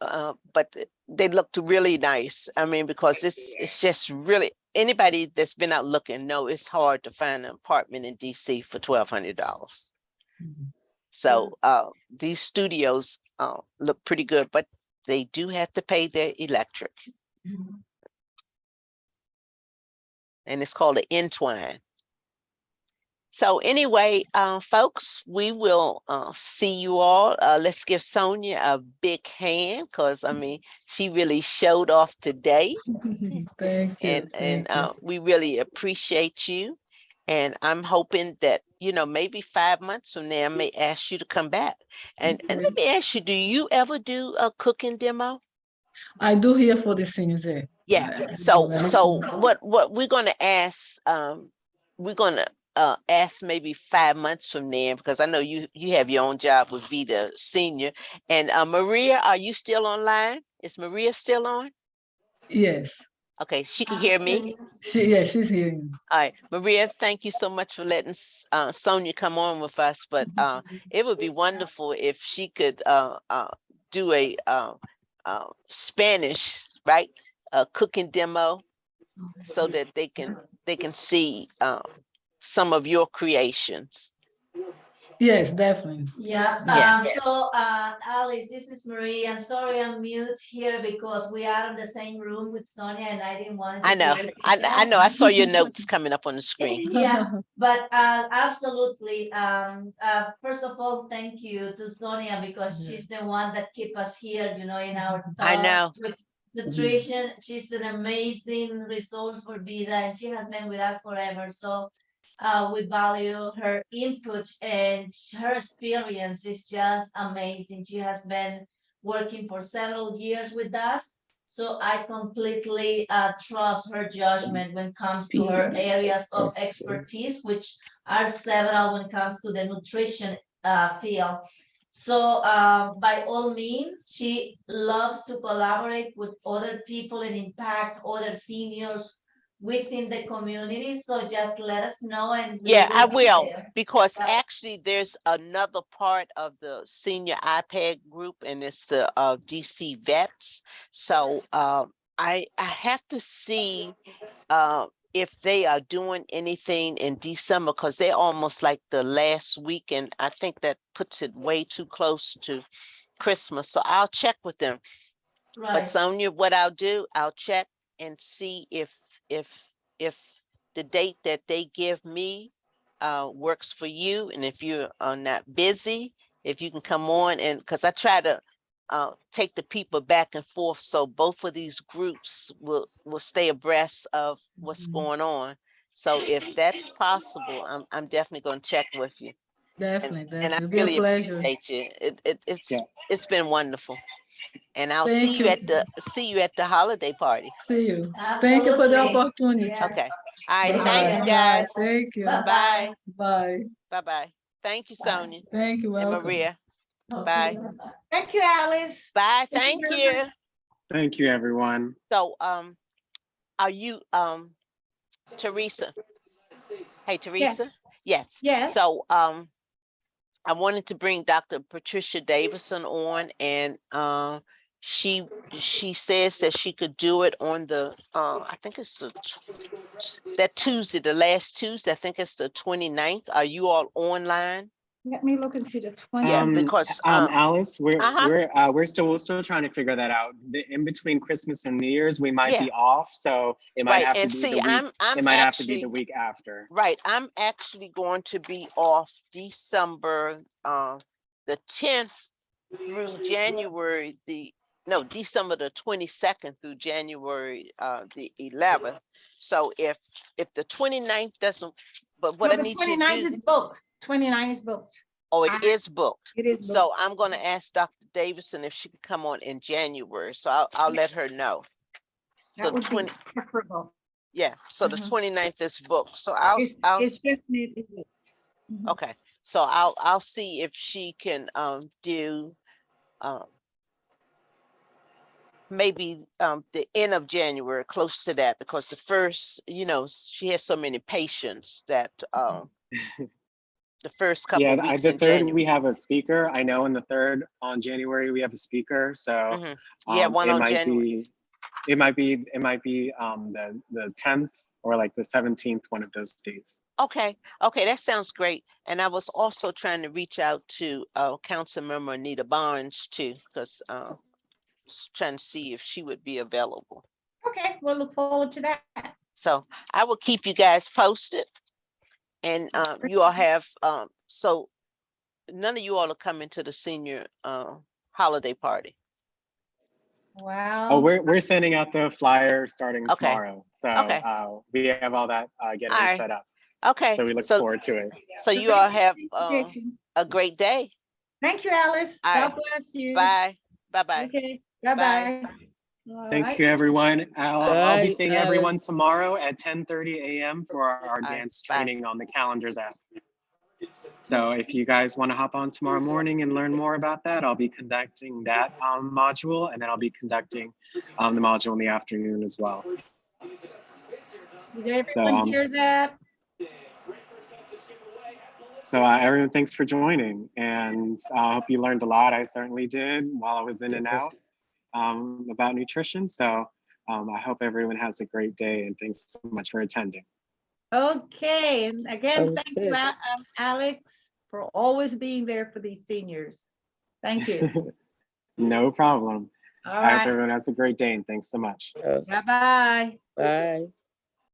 But they looked really nice. I mean, because it's just really, anybody that's been out looking know it's hard to find an apartment in DC for $1,200. So these studios look pretty good, but they do have to pay their electric. And it's called an entwine. So anyway, folks, we will see you all. Let's give Sonia a big hand, because I mean, she really showed off today. Thank you. And we really appreciate you. And I'm hoping that, you know, maybe 5 months from now, I may ask you to come back. And let me ask you, do you ever do a cooking demo? I do here for the seniors. Yeah. I do So excellent. what we're gonna ask, we're gonna ask maybe 5 months from there, because I know you have your own job with Vita Senior. And Maria, are you still online? Is Maria still on? Yes. Okay, she can hear me. She's hearing. All right, Maria, thank you so much for letting Sonia come on with us. But it would be wonderful if she could do a Spanish, right, cooking demo, so that they can see some of your creations. Yes, definitely. Yeah. Yeah. So, Alice, this is Marie. I'm sorry I'm mute here because we are in the same room with Sonia, and I didn't want to. I know. hear I know. I saw your notes coming up on the screen. Yeah, but absolutely. First of all, thank you to Sonia because she's the one that keep us here, you know, in our I know. with nutrition. She's an amazing resource for Vida, and she has been with us forever. So we value her input, and her experience is just amazing. She has been working for several years with us. So I completely trust her judgment when it comes to her areas of expertise, which are several when it comes to the nutrition field. So by all means, she loves to collaborate with other people and impact other seniors within the community. So just let us know, and we Yeah, I be will, there. because actually there's another part of the senior iPad group, and it's the DC vets. So I have to see if they are doing anything in December, because they're almost like the last week, and I think that puts it way too close to Christmas. So I'll check with them. Right. But Sonia, what I'll do, I'll check and see if if the date that they give me works for you, and if you are not busy, if you can come on, and because I try to take the people back and forth, so both of these groups will stay abreast of what's going on. So if that's possible, I'm definitely going to check with you. Definitely, And I definitely. It'll be a really pleasure. appreciate you. It's been wonderful. And I'll Thank see you at the holiday party. See you. Thank you for the opportunity. Yes. Okay. All right. Bye-bye. Thanks, Bye. guys. Thank you. Bye. Bye. Bye. Thank you, Sonia. Thank you. And Welcome. Maria. Bye. Thank you, Alice. Bye. Thank you. Thank you, everyone. So are you Teresa? Hey, Teresa? Yes. Yes. So I wanted to bring Dr. Patricia Davison on, and she says that she could do it on the I think it's that Tuesday, the last Tuesday. I think it's the 29th. Are you all online? Let me look and see the 20. Yeah, because Alice, we're still trying to figure that out. In between Christmas and New Year's, we might be off, so it might have to be the week. It might have to be the week after. Right, I'm actually going to be off December the 10th through January December the 22nd through January the 11th. So if the 29th doesn't, but what I need you to do, 29th is booked. 29 is booked. Oh, it is booked. It is booked. So I'm going to ask Dr. Davison if she can come on in January. So I'll let her know. That would be preferable. Yeah. So the 29th is booked. So It's definitely booked. Okay. So I'll see if she can do maybe the end of January, close to that, because the first, she has so many patients that the first couple of weeks the in third January. we have a speaker. I know in the third on January we have a speaker. So one on January. It might be the 10th or like the 17th, one of those dates. Okay, that sounds great. And I was also trying to reach out to Council Member Anita Barnes too, because trying to see if she would be available. Okay, we'll look forward to that. So I will keep you guys posted. And you all have so none of you all are coming to the senior holiday party. Wow. Oh, we're sending out the flyer starting tomorrow. So we have all that getting set up. Okay. So we look forward to it. So you all have a great day. Thank you, Alice. All God right. bless you. Bye. Bye-bye. Okay. Bye-bye. Thank you, everyone. I'll be Bye, seeing everyone Alex. tomorrow at 10:30 a.m. for our dance training on the Calendars app. So if you guys want to hop on tomorrow morning and learn more about that, I'll be conducting that module, and then I'll be conducting the module in the afternoon as well. Did everyone hear that? So everyone, thanks for joining, and I hope you learned a lot. I certainly did while I was in and out about nutrition. So I hope everyone has a great day, and thanks so much for attending. Okay, and again, thank you, Alex, for always being there for these seniors. Thank you. No problem. All I hope right. everyone has a great day, and thanks so much. Bye-bye. Bye.